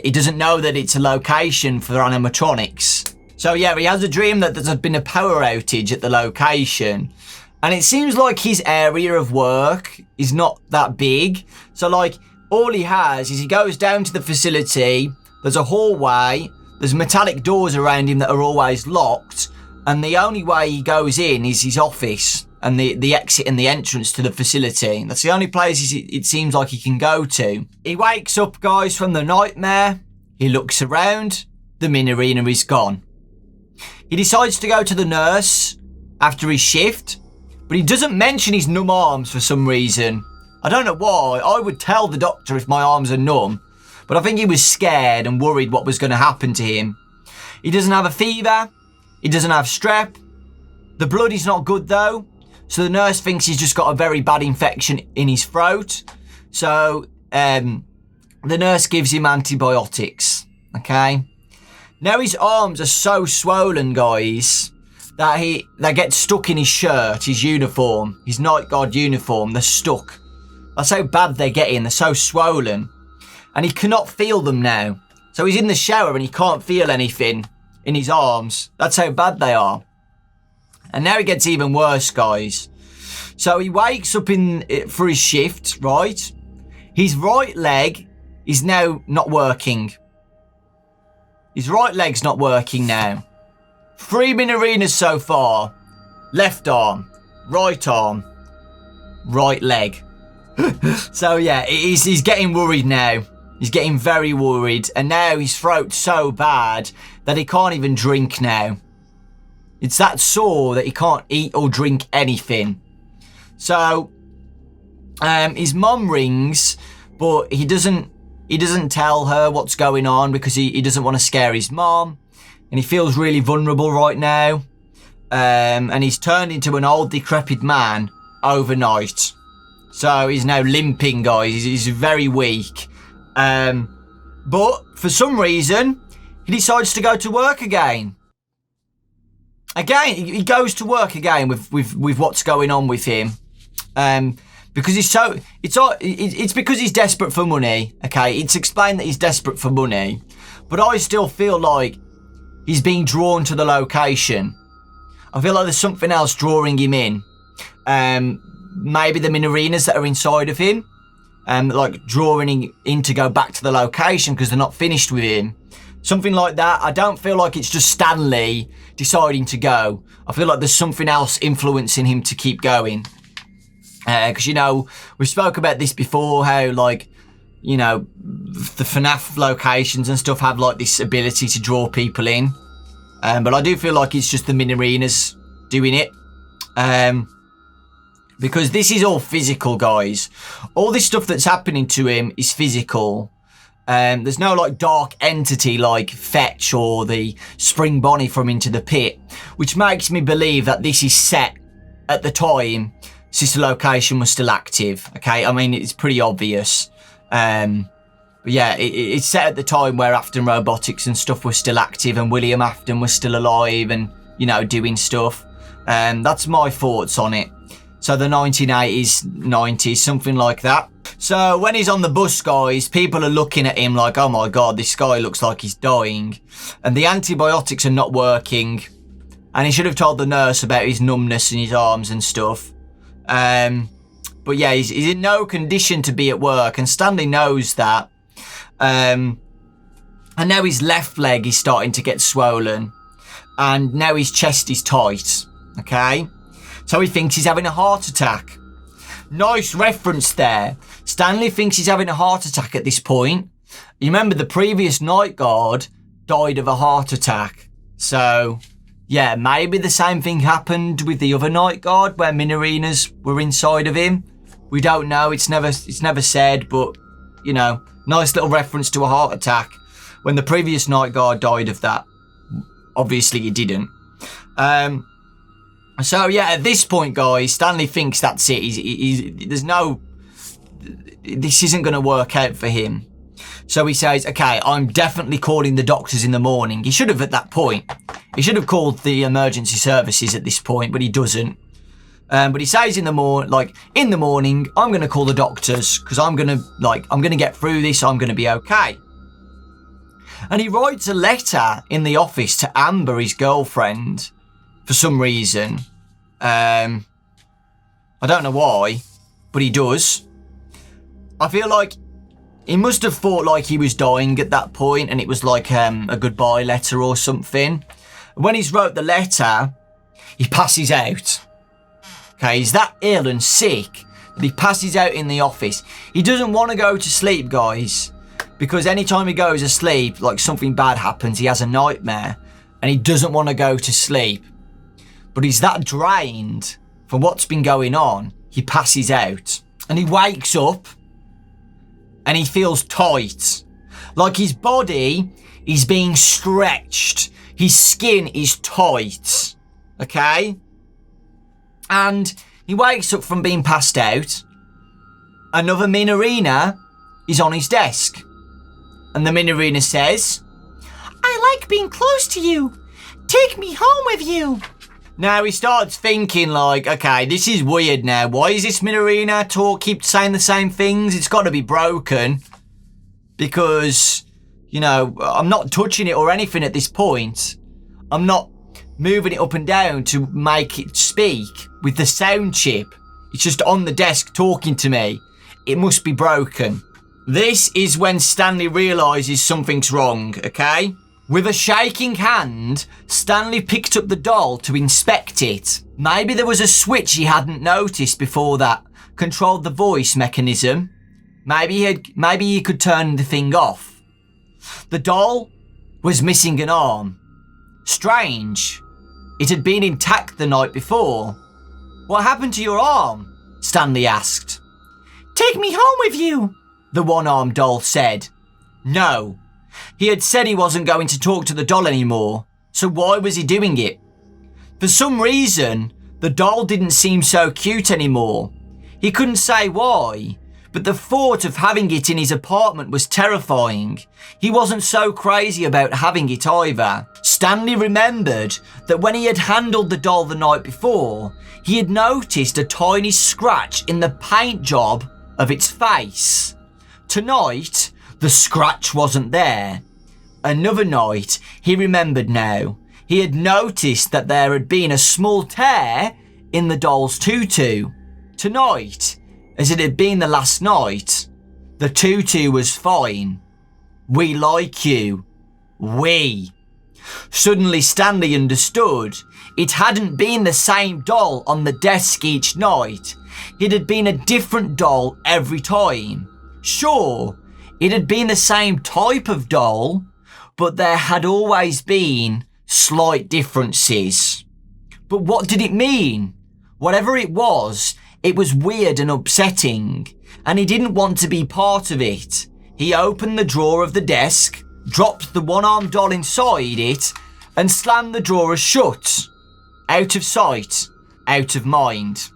He doesn't know that it's a location for animatronics. So yeah, he has a dream that there's been a power outage at the location. And it seems like his area of work is not that big. So like, all he has is he goes down to the facility, there's a hallway, there's metallic doors around him that are always locked, and the only way he goes in is his office. and the exit and the entrance to the facility. That's the only places it seems like he can go to. He wakes up, guys, from the nightmare. He looks around. The mini arena is gone. He decides to go to the nurse after his shift, but he doesn't mention his numb arms for some reason. I don't know why. I would tell the doctor if my arms are numb, but I think he was scared and worried what was going to happen to him. He doesn't have a fever. He doesn't have strep. The blood is not good though, so the nurse thinks he's just got a very bad infection in his throat. So the nurse gives him antibiotics, okay? Now his arms are so swollen, guys, that they get stuck in his shirt, his uniform, his night guard uniform. They're stuck. That's how bad they're getting. They're so swollen. And he cannot feel them now. So he's in the shower and he can't feel anything in his arms. That's how bad they are. And now it gets even worse, guys. So he wakes up for his shift, right? His right leg is now not working. His right leg's not working now. 3 mini arenas so far. Left arm, right leg. So yeah, he's getting worried now. He's getting very worried. And now his throat's so bad that he can't even drink now. It's that sore that he can't eat or drink anything. So his mum rings, but he doesn't tell her what's going on because he doesn't want to scare his mom. And he feels really vulnerable right now. And he's turned into an old decrepit man overnight. So he's now limping, guys. He's very weak. But for some reason, he decides to go to work again. Again, he goes to work again with what's going on with him. Because it's because he's desperate for money. Okay, it's explained that he's desperate for money. But I still feel like he's being drawn to the location. I feel like there's something else drawing him in. Maybe the mini arenas that are inside of him. Like drawing him in to go back to the location because they're not finished with him. Something like that. I don't feel like it's just Stanley deciding to go. I feel like there's something else influencing him to keep going. Because, you know, we spoke about this before, how, like, you know, the FNAF locations and stuff have, like, this ability to draw people in. But I do feel like it's just the mini arenas doing it. Because this is all physical, guys. All this stuff that's happening to him is physical. There's no, like, dark entity like Fetch or the Spring Bonnie from Into the Pit, which makes me believe that this is set at the time Sister Location was still active. Okay, I mean, it's pretty obvious. But yeah, it's set at the time where Afton Robotics and stuff was still active and William Afton was still alive and, you know, doing stuff. That's my thoughts on it. So the 1980s, 90s, something like that. So when he's on the bus, guys, people are looking at him like, oh my God, this guy looks like he's dying. And the antibiotics are not working. And he should have told the nurse about his numbness in his arms and stuff. But yeah, he's in no condition to be at work. And Stanley knows that. And now his left leg is starting to get swollen. And now his chest is tight. Okay? So he thinks he's having a heart attack. Nice reference there. Stanley thinks he's having a heart attack at this point. You remember the previous night guard died of a heart attack. So, yeah, maybe the same thing happened with the other night guard where mini arenas were inside of him. We don't know. It's never said, but, you know, nice little reference to a heart attack when the previous night guard died of that. Obviously, he didn't. So, yeah, at this point, guys, Stanley thinks that's it. There's no... This isn't going to work out for him. So he says, okay, I'm definitely calling the doctors in the morning. He should have at that point. He should have called the emergency services at this point, but he doesn't. But he says in the morning, I'm going to call the doctors because I'm going to get through this. I'm going to be okay. And he writes a letter in the office to Amber, his girlfriend, for some reason. I don't know why, but he does. I feel like he must have thought like he was dying at that point and it was like a goodbye letter or something. When he's wrote the letter, he passes out. Okay, he's that ill and sick that he passes out in the office. He doesn't want to go to sleep, guys, because anytime he goes to sleep, like something bad happens, he has a nightmare, and he doesn't want to go to sleep. But he's that drained from what's been going on, he passes out. And he wakes up, and he feels tight. Like his body is being stretched. His skin is tight. Okay? And he wakes up from being passed out. Another Minorina is on his desk. And the Minorina says, "I like being close to you. Take me home with you." Now he starts thinking like, okay, this is weird now. Why is this Minorina keep saying the same things? It's got to be broken. Because, you know, I'm not touching it or anything at this point. I'm not moving it up and down to make it speak with the sound chip. It's just on the desk talking to me. It must be broken. This is when Stanley realises something's wrong, okay? With a shaking hand, Stanley picked up the doll to inspect it. Maybe there was a switch he hadn't noticed before that controlled the voice mechanism. Maybe he could turn the thing off. The doll was missing an arm. Strange. It had been intact the night before. "What happened to your arm?" Stanley asked. "Take me home with you," the one-armed doll said. No. He had said he wasn't going to talk to the doll anymore, so why was he doing it? For some reason, the doll didn't seem so cute anymore. He couldn't say why, but the thought of having it in his apartment was terrifying. He wasn't so crazy about having it either. Stanley remembered that when he had handled the doll the night before, he had noticed a tiny scratch in the paint job of its face. Tonight, the scratch wasn't there. Another night, he remembered now, he had noticed that there had been a small tear in the doll's tutu. Tonight, as it had been the last night, the tutu was fine. "We like you." We. Suddenly Stanley understood. It hadn't been the same doll on the desk each night. It had been a different doll every time. Sure, it had been the same type of doll, but there had always been slight differences. But what did it mean? Whatever it was weird and upsetting, and he didn't want to be part of it. He opened the drawer of the desk, dropped the one-armed doll inside it, and slammed the drawer shut. Out of sight, out of mind.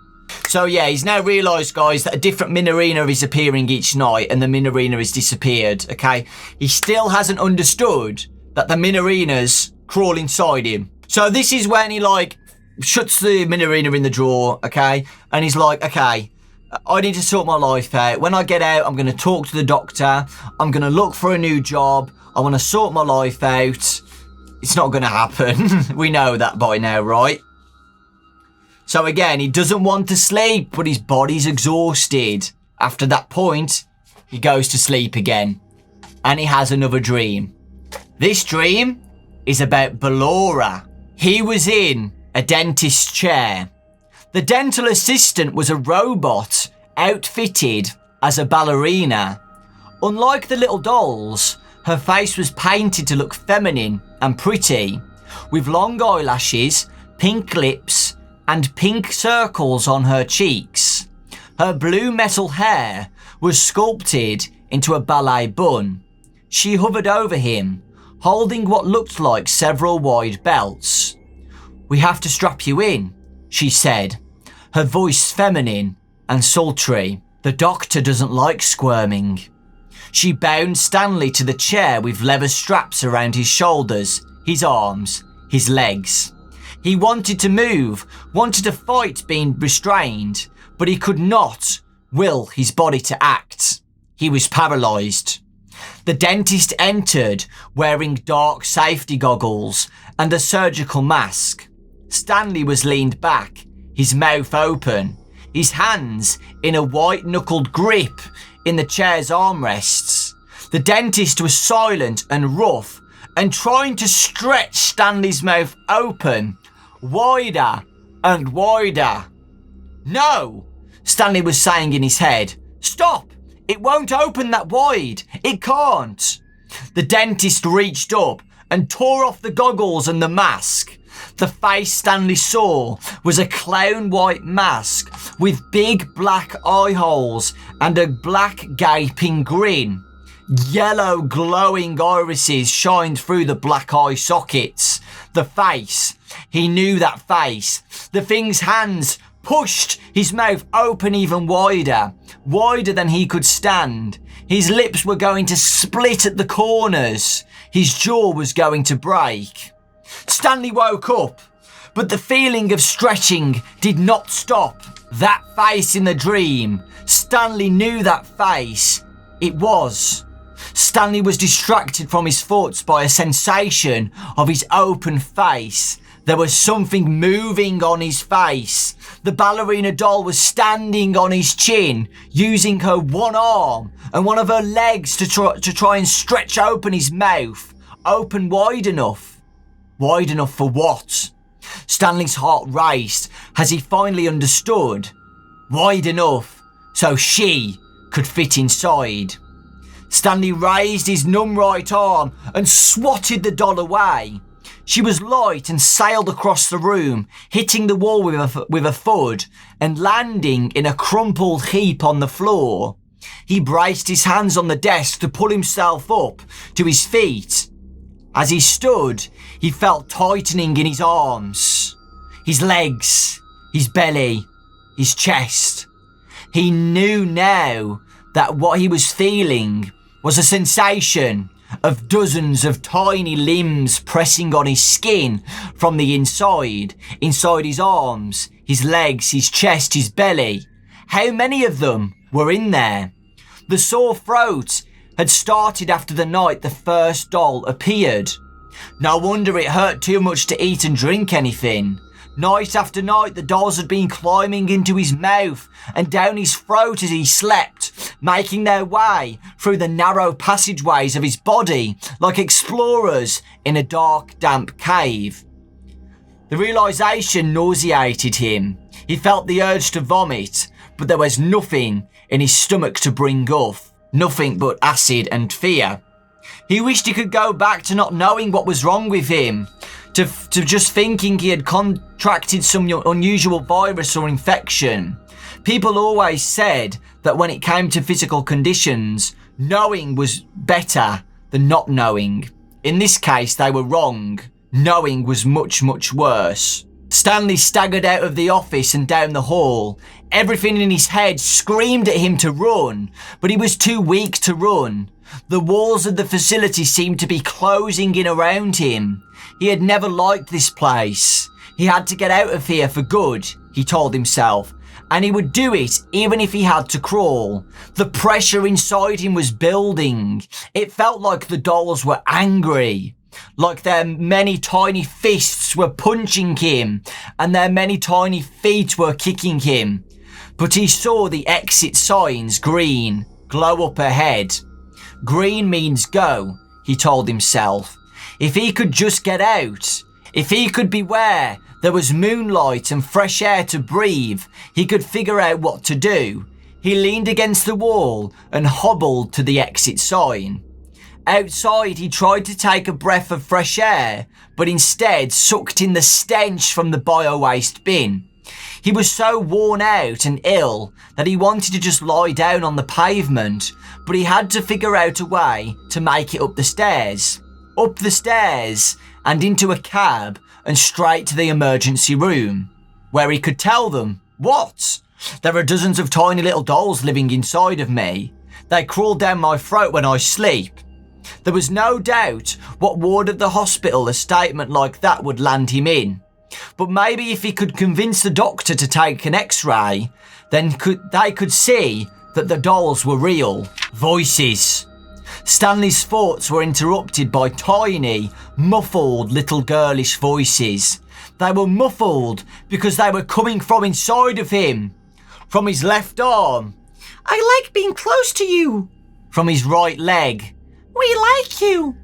So yeah, he's now realised, guys, that a different Minorina is appearing each night and the Minorina has disappeared, okay? He still hasn't understood that the Minorina's crawl inside him. So this is when he, like, shuts the Minorina in the drawer, okay? And he's like, okay, I need to sort my life out. When I get out, I'm going to talk to the doctor. I'm going to look for a new job. I want to sort my life out. It's not going to happen. We know that by now, right? So again, he doesn't want to sleep, but his body's exhausted. After that point, he goes to sleep again. And he has another dream. This dream is about Ballora. He was in a dentist's chair. The dental assistant was a robot outfitted as a ballerina. Unlike the little dolls, her face was painted to look feminine and pretty, with long eyelashes, pink lips, and pink circles on her cheeks. Her blue metal hair was sculpted into a ballet bun. She hovered over him, holding what looked like several wide belts. "We have to strap you in," she said, her voice feminine and sultry. "The doctor doesn't like squirming." She bound Stanley to the chair with leather straps around his shoulders, his arms, his legs. He wanted to move, wanted to fight being restrained, but he could not will his body to act. He was paralysed. The dentist entered wearing dark safety goggles and a surgical mask. Stanley was leaned back, his mouth open, his hands in a white-knuckled grip in the chair's armrests. The dentist was silent and rough and trying to stretch Stanley's mouth open, wider and wider. No, Stanley was saying in his head. Stop! It won't open that wide. It can't. The dentist reached up and tore off the goggles and the mask. The face Stanley saw was a clown white mask with big black eye holes and a black gaping grin. Yellow glowing irises shined through the black eye sockets. The face, he knew that face. The thing's hands pushed his mouth open even wider, wider than he could stand. His lips were going to split at the corners. His jaw was going to break. Stanley woke up, but the feeling of stretching did not stop. That face in the dream, Stanley knew that face. It was. Stanley was distracted from his thoughts by a sensation of his open face. There was something moving on his face. The ballerina doll was standing on his chin, using her one arm and one of her legs to try and stretch open his mouth. Open wide enough. Wide enough for what? Stanley's heart raced as he finally understood. Wide enough so she could fit inside. Stanley raised his numb right arm and swatted the doll away. She was light and sailed across the room, hitting the wall with a thud and landing in a crumpled heap on the floor. He braced his hands on the desk to pull himself up to his feet. As he stood, he felt tightening in his arms, his legs, his belly, his chest. He knew now that what he was feeling was a sensation of dozens of tiny limbs pressing on his skin from the inside his arms, his legs, his chest, his belly. How many of them were in there? The sore throat had started after the night the first doll appeared. No wonder it hurt too much to eat and drink anything. Night after night, the dolls had been climbing into his mouth and down his throat as he slept, making their way through the narrow passageways of his body like explorers in a dark, damp cave. The realization nauseated him. He felt the urge to vomit, but there was nothing in his stomach to bring up. Nothing but acid and fear. He wished he could go back to not knowing what was wrong with him, to just thinking he had contracted some unusual virus or infection. People always said that when it came to physical conditions, knowing was better than not knowing. In this case, they were wrong. Knowing was much, much worse. Stanley staggered out of the office and down the hall. Everything in his head screamed at him to run, but he was too weak to run. The walls of the facility seemed to be closing in around him. He had never liked this place. He had to get out of here for good, he told himself, and he would do it even if he had to crawl. The pressure inside him was building. It felt like the dolls were angry, like their many tiny fists were punching him and their many tiny feet were kicking him. But he saw the exit signs, green, glow up ahead. Green means go, he told himself. If he could just get out, if he could be where there was moonlight and fresh air to breathe, he could figure out what to do. He leaned against the wall and hobbled to the exit sign. Outside, he tried to take a breath of fresh air, but instead sucked in the stench from the bio-waste bin. He was so worn out and ill that he wanted to just lie down on the pavement, but he had to figure out a way to make it up the stairs. Up the stairs and into a cab and straight to the emergency room, where he could tell them, what? There are dozens of tiny little dolls living inside of me. They crawl down my throat when I sleep. There was no doubt what ward of the hospital a statement like that would land him in. But maybe if he could convince the doctor to take an x-ray, then they could see that the dolls were real. Voices. Stanley's thoughts were interrupted by tiny, muffled little girlish voices. They were muffled because they were coming from inside of him. From his left arm. I like being close to you. From his right leg. We like you.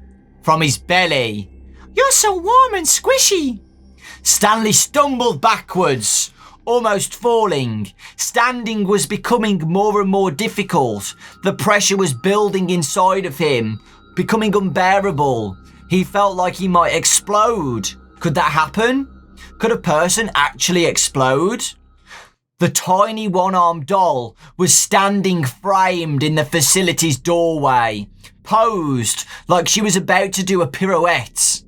From his belly. You're so warm and squishy. Stanley stumbled backwards. almost falling. Standing was becoming more and more difficult. The pressure was building inside of him, becoming unbearable. He felt like he might explode. Could that happen? Could a person actually explode? The tiny one-armed doll was standing framed in the facility's doorway, posed like she was about to do a pirouette.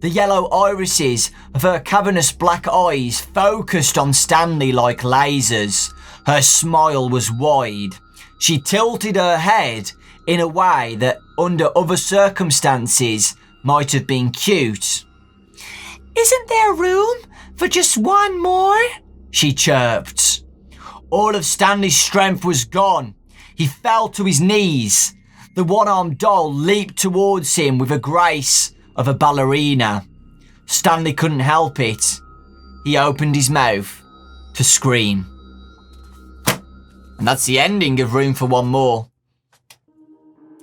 The yellow irises of her cavernous black eyes focused on Stanley like lasers. Her smile was wide. She tilted her head in a way that, under other circumstances, might have been cute. "Isn't there room for just one more?" she chirped. All of Stanley's strength was gone. He fell to his knees. The one-armed doll leaped towards him with the grace of a ballerina. Stanley couldn't help it. He opened his mouth to scream. And that's the ending of Room for One More.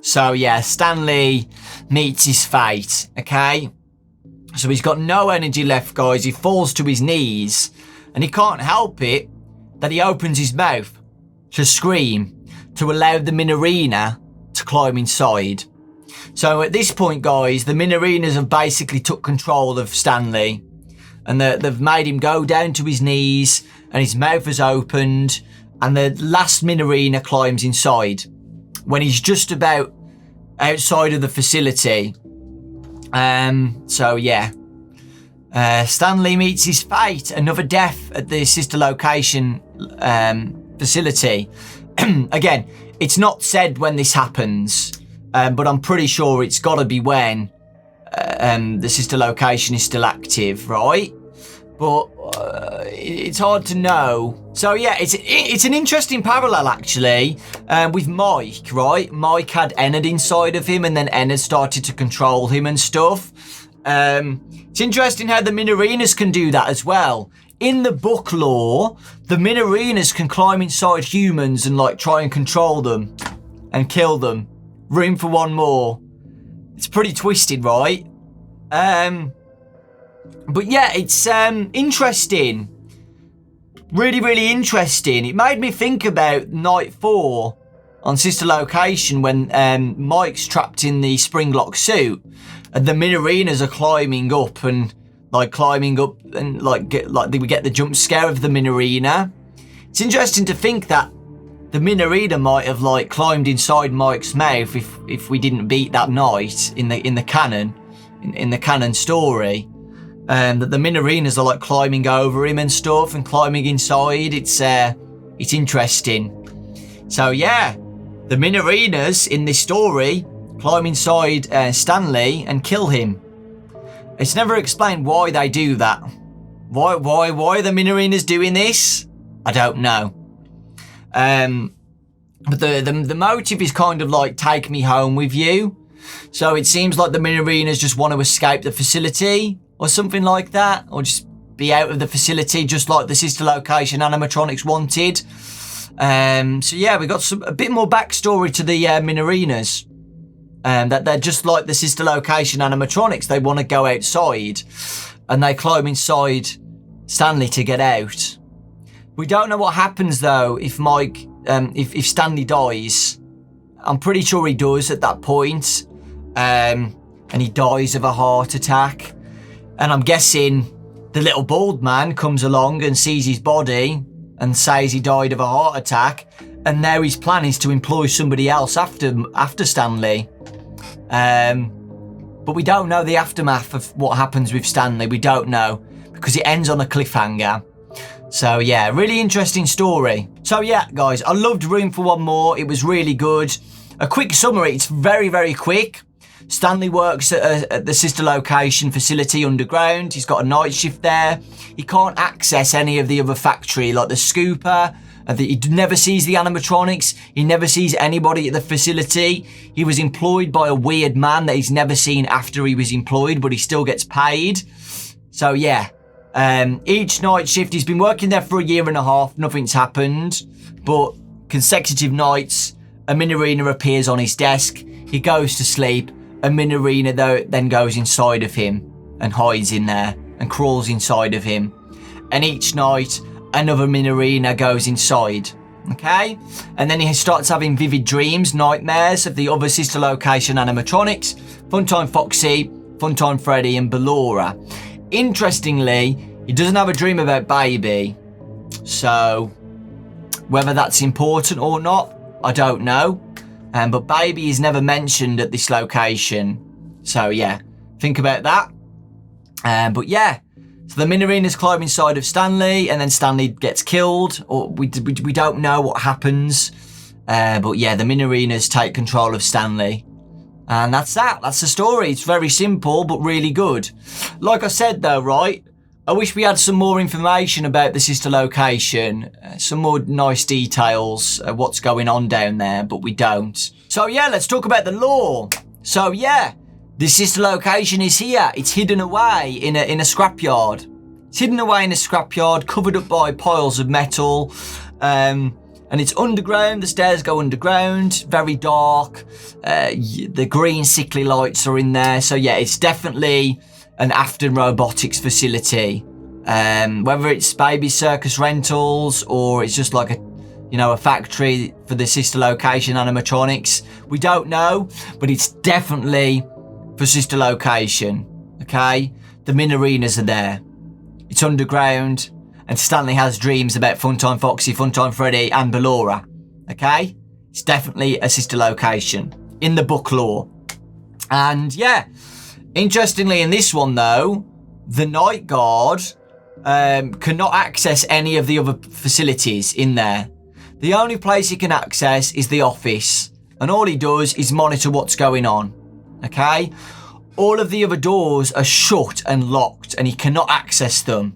So yeah, Stanley meets his fate, okay? So he's got no energy left, guys. He falls to his knees. And he can't help it that he opens his mouth to scream, to allow the Minorina to climb inside. So at this point, guys, the Minorinas have basically took control of Stanley. And they've made him go down to his knees, and his mouth has opened, and the last Minorina climbs inside when he's just about outside of the facility. So yeah. Stanley meets his fate, another death at the sister location facility. Again, it's not said when this happens, but I'm pretty sure it's got to be when the sister location is still active, right? But it's hard to know. So yeah, it's an interesting parallel actually with Mike, right? Mike had Ennard inside of him, and then Ennard started to control him and stuff. It's interesting how the Minorinas can do that as well. In the book lore, the Minorinas can climb inside humans and like try and control them and kill them. Room for One More. It's pretty twisted, right? But yeah, it's interesting. Really, really interesting. It made me think about Night 4 on Sister Location when Mike's trapped in the springlock suit. And the Minorinas are climbing up and we get the jump scare of the Minorina. It's interesting to think that the Minorina might have like climbed inside Mike's mouth if we didn't beat that night in the canon story. That the Minorinas are like climbing over him and stuff and climbing inside. It's interesting. So yeah, the Minorinas in this story climb inside Stanley and kill him. It's never explained why they do that. Why are the Minorinas doing this? I don't know. But the motive is kind of like take me home with you. So it seems like the Minorinas just want to escape the facility or something like that, or just be out of the facility just like the sister location animatronics wanted. So yeah, we got a bit more backstory to the Minorinas. That they're just like the sister location animatronics. They want to go outside and they climb inside Stanley to get out. We don't know what happens though if if Stanley dies. I'm pretty sure he does at that point. And he dies of a heart attack. And I'm guessing the little bald man comes along and sees his body and says he died of a heart attack. And now his plan is to employ somebody else after Stanley. But we don't know the aftermath of what happens with Stanley. We don't know because it ends on a cliffhanger. So yeah, really interesting story. So yeah, guys, I loved Room for One More. It was really good. A quick summary. It's very, very quick. Stanley works at the sister location facility underground. He's got a night shift there. He can't access any of the other factory like the scooper. He never sees the animatronics. He never sees anybody at the facility. He was employed by a weird man that he's never seen after he was employed, but he still gets paid. So yeah, each night shift, he's been working there for 1.5 years. Nothing's happened, but consecutive nights, a Minorina appears on his desk. He goes to sleep. A Minorina then goes inside of him and hides in there and crawls inside of him. And each night, another Minorina goes inside. Okay, and then he starts having vivid dreams, nightmares of the other sister location animatronics, Funtime Foxy, Funtime Freddy and Ballora. Interestingly, he doesn't have a dream about Baby, so whether that's important or not, I don't know. But Baby is never mentioned at this location, so yeah, think about that. But yeah, so the Minorina's climb inside of Stanley, and then Stanley gets killed, or we don't know what happens. But yeah, the Minorina's take control of Stanley. And that's that. That's the story. It's very simple, but really good. Like I said though, right, I wish we had some more information about the sister location. Some more nice details of what's going on down there, but we don't. So yeah, let's talk about the lore. So yeah, the sister location is here. It's hidden away in a scrapyard. It's hidden away in a scrapyard, covered up by piles of metal. And it's underground. The stairs go underground. Very dark. The green sickly lights are in there. So yeah, it's definitely an Afton Robotics facility. Whether it's Baby Circus Rentals or it's just like a factory for the sister location animatronics, we don't know. But it's definitely for sister location, okay? The Minorinas are there. It's underground, and Stanley has dreams about Funtime Foxy, Funtime Freddy, and Ballora, okay? It's definitely a sister location in the book lore. And yeah, interestingly in this one though, the Night Guard cannot access any of the other facilities in there. The only place he can access is the office, and all he does is monitor what's going on. Okay, all of the other doors are shut and locked and he cannot access them.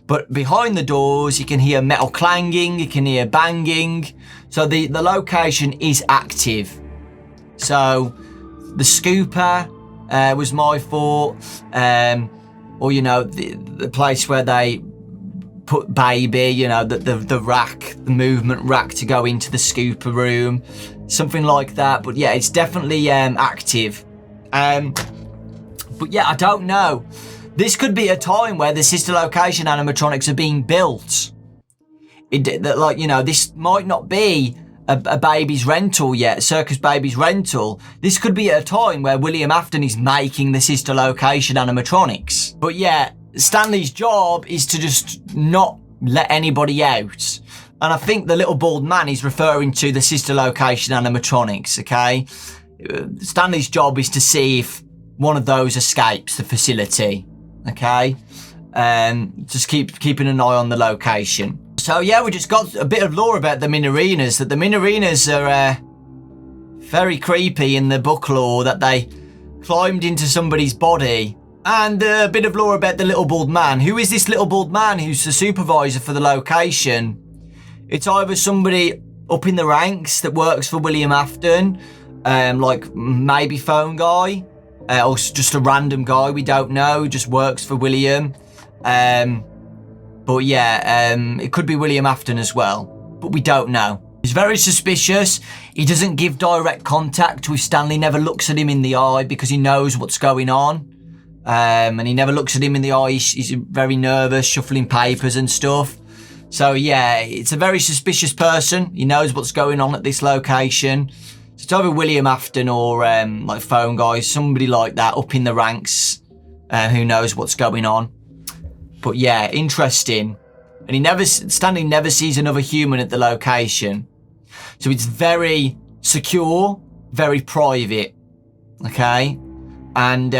But behind the doors, you can hear metal clanging, you can hear banging. So the location is active. So the scooper was my thought. Or, the place where they put Baby, the rack, the movement rack to go into the scooper room. Something like that. But yeah, it's definitely active. But yeah, I don't know. This could be a time where the sister location animatronics are being built. This might not be a Baby's rental yet, Circus Baby's rental. This could be a time where William Afton is making the sister location animatronics. But yeah, Stanley's job is to just not let anybody out. And I think the little bald man is referring to the sister location animatronics, okay? Stanley's job is to see if one of those escapes the facility, okay? Just keeping an eye on the location. So yeah, we just got a bit of lore about the Minorinas, that the Minorinas are very creepy in the book lore, that they climbed into somebody's body. And a bit of lore about the little bald man. Who is this little bald man who's the supervisor for the location? It's either somebody up in the ranks that works for William Afton, like maybe phone guy, or just a random guy we don't know, just works for William. But yeah, it could be William Afton as well, but we don't know. He's very suspicious. He doesn't give direct contact with Stanley, never looks at him in the eye because he knows what's going on. And he never looks at him in the eye. He's very nervous, shuffling papers and stuff. So yeah, it's a very suspicious person. He knows what's going on at this location. So it's either William Afton or like phone guys, somebody like that up in the ranks who knows what's going on. But yeah, interesting. And Stanley never sees another human at the location. So it's very secure, very private, okay? And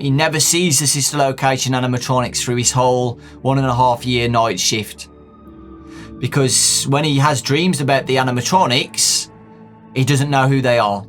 he never sees the sister location animatronics through his whole 1.5 year night shift. Because when he has dreams about the animatronics, he doesn't know who they are,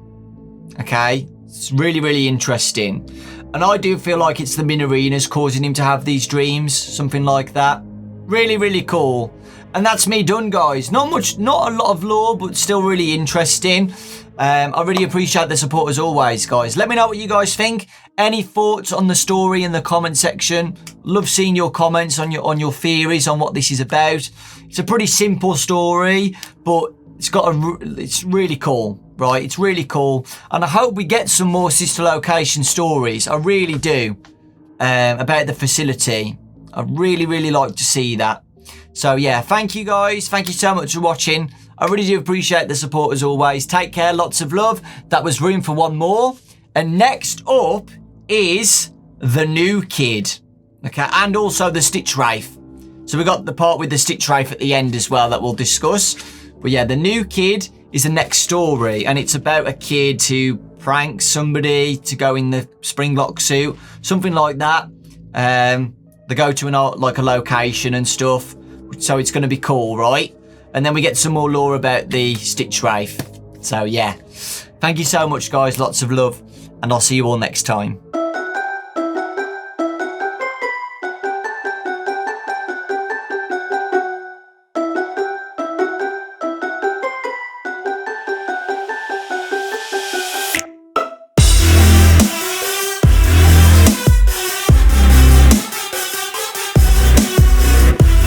okay? It's really, really interesting. And I do feel like it's the Minorinas causing him to have these dreams, something like that. Really, really cool. And that's me done, guys. Not a lot of lore, but still really interesting. I really appreciate the support as always, guys. Let me know what you guys think. Any thoughts on the story in the comment section. Love seeing your comments on your theories on what this is about. It's a pretty simple story, but it's really cool, right? It's really cool. And I hope we get some more sister location stories. I really do. About the facility. I really, really like to see that. So yeah, thank you guys. Thank you so much for watching. I really do appreciate the support as always. Take care, lots of love. That was room for one more. And next up is the new kid. Okay, and also the Stitch Wraith. So we got the part with the Stitch Wraith at the end as well that we'll discuss. But yeah, the new kid is the next story, and it's about a kid who pranks somebody to go in the Springlock suit, something like that. They go to a location and stuff, so it's going to be cool, right? And then we get some more lore about the Stitch Wraith. So yeah, thank you so much, guys. Lots of love, and I'll see you all next time.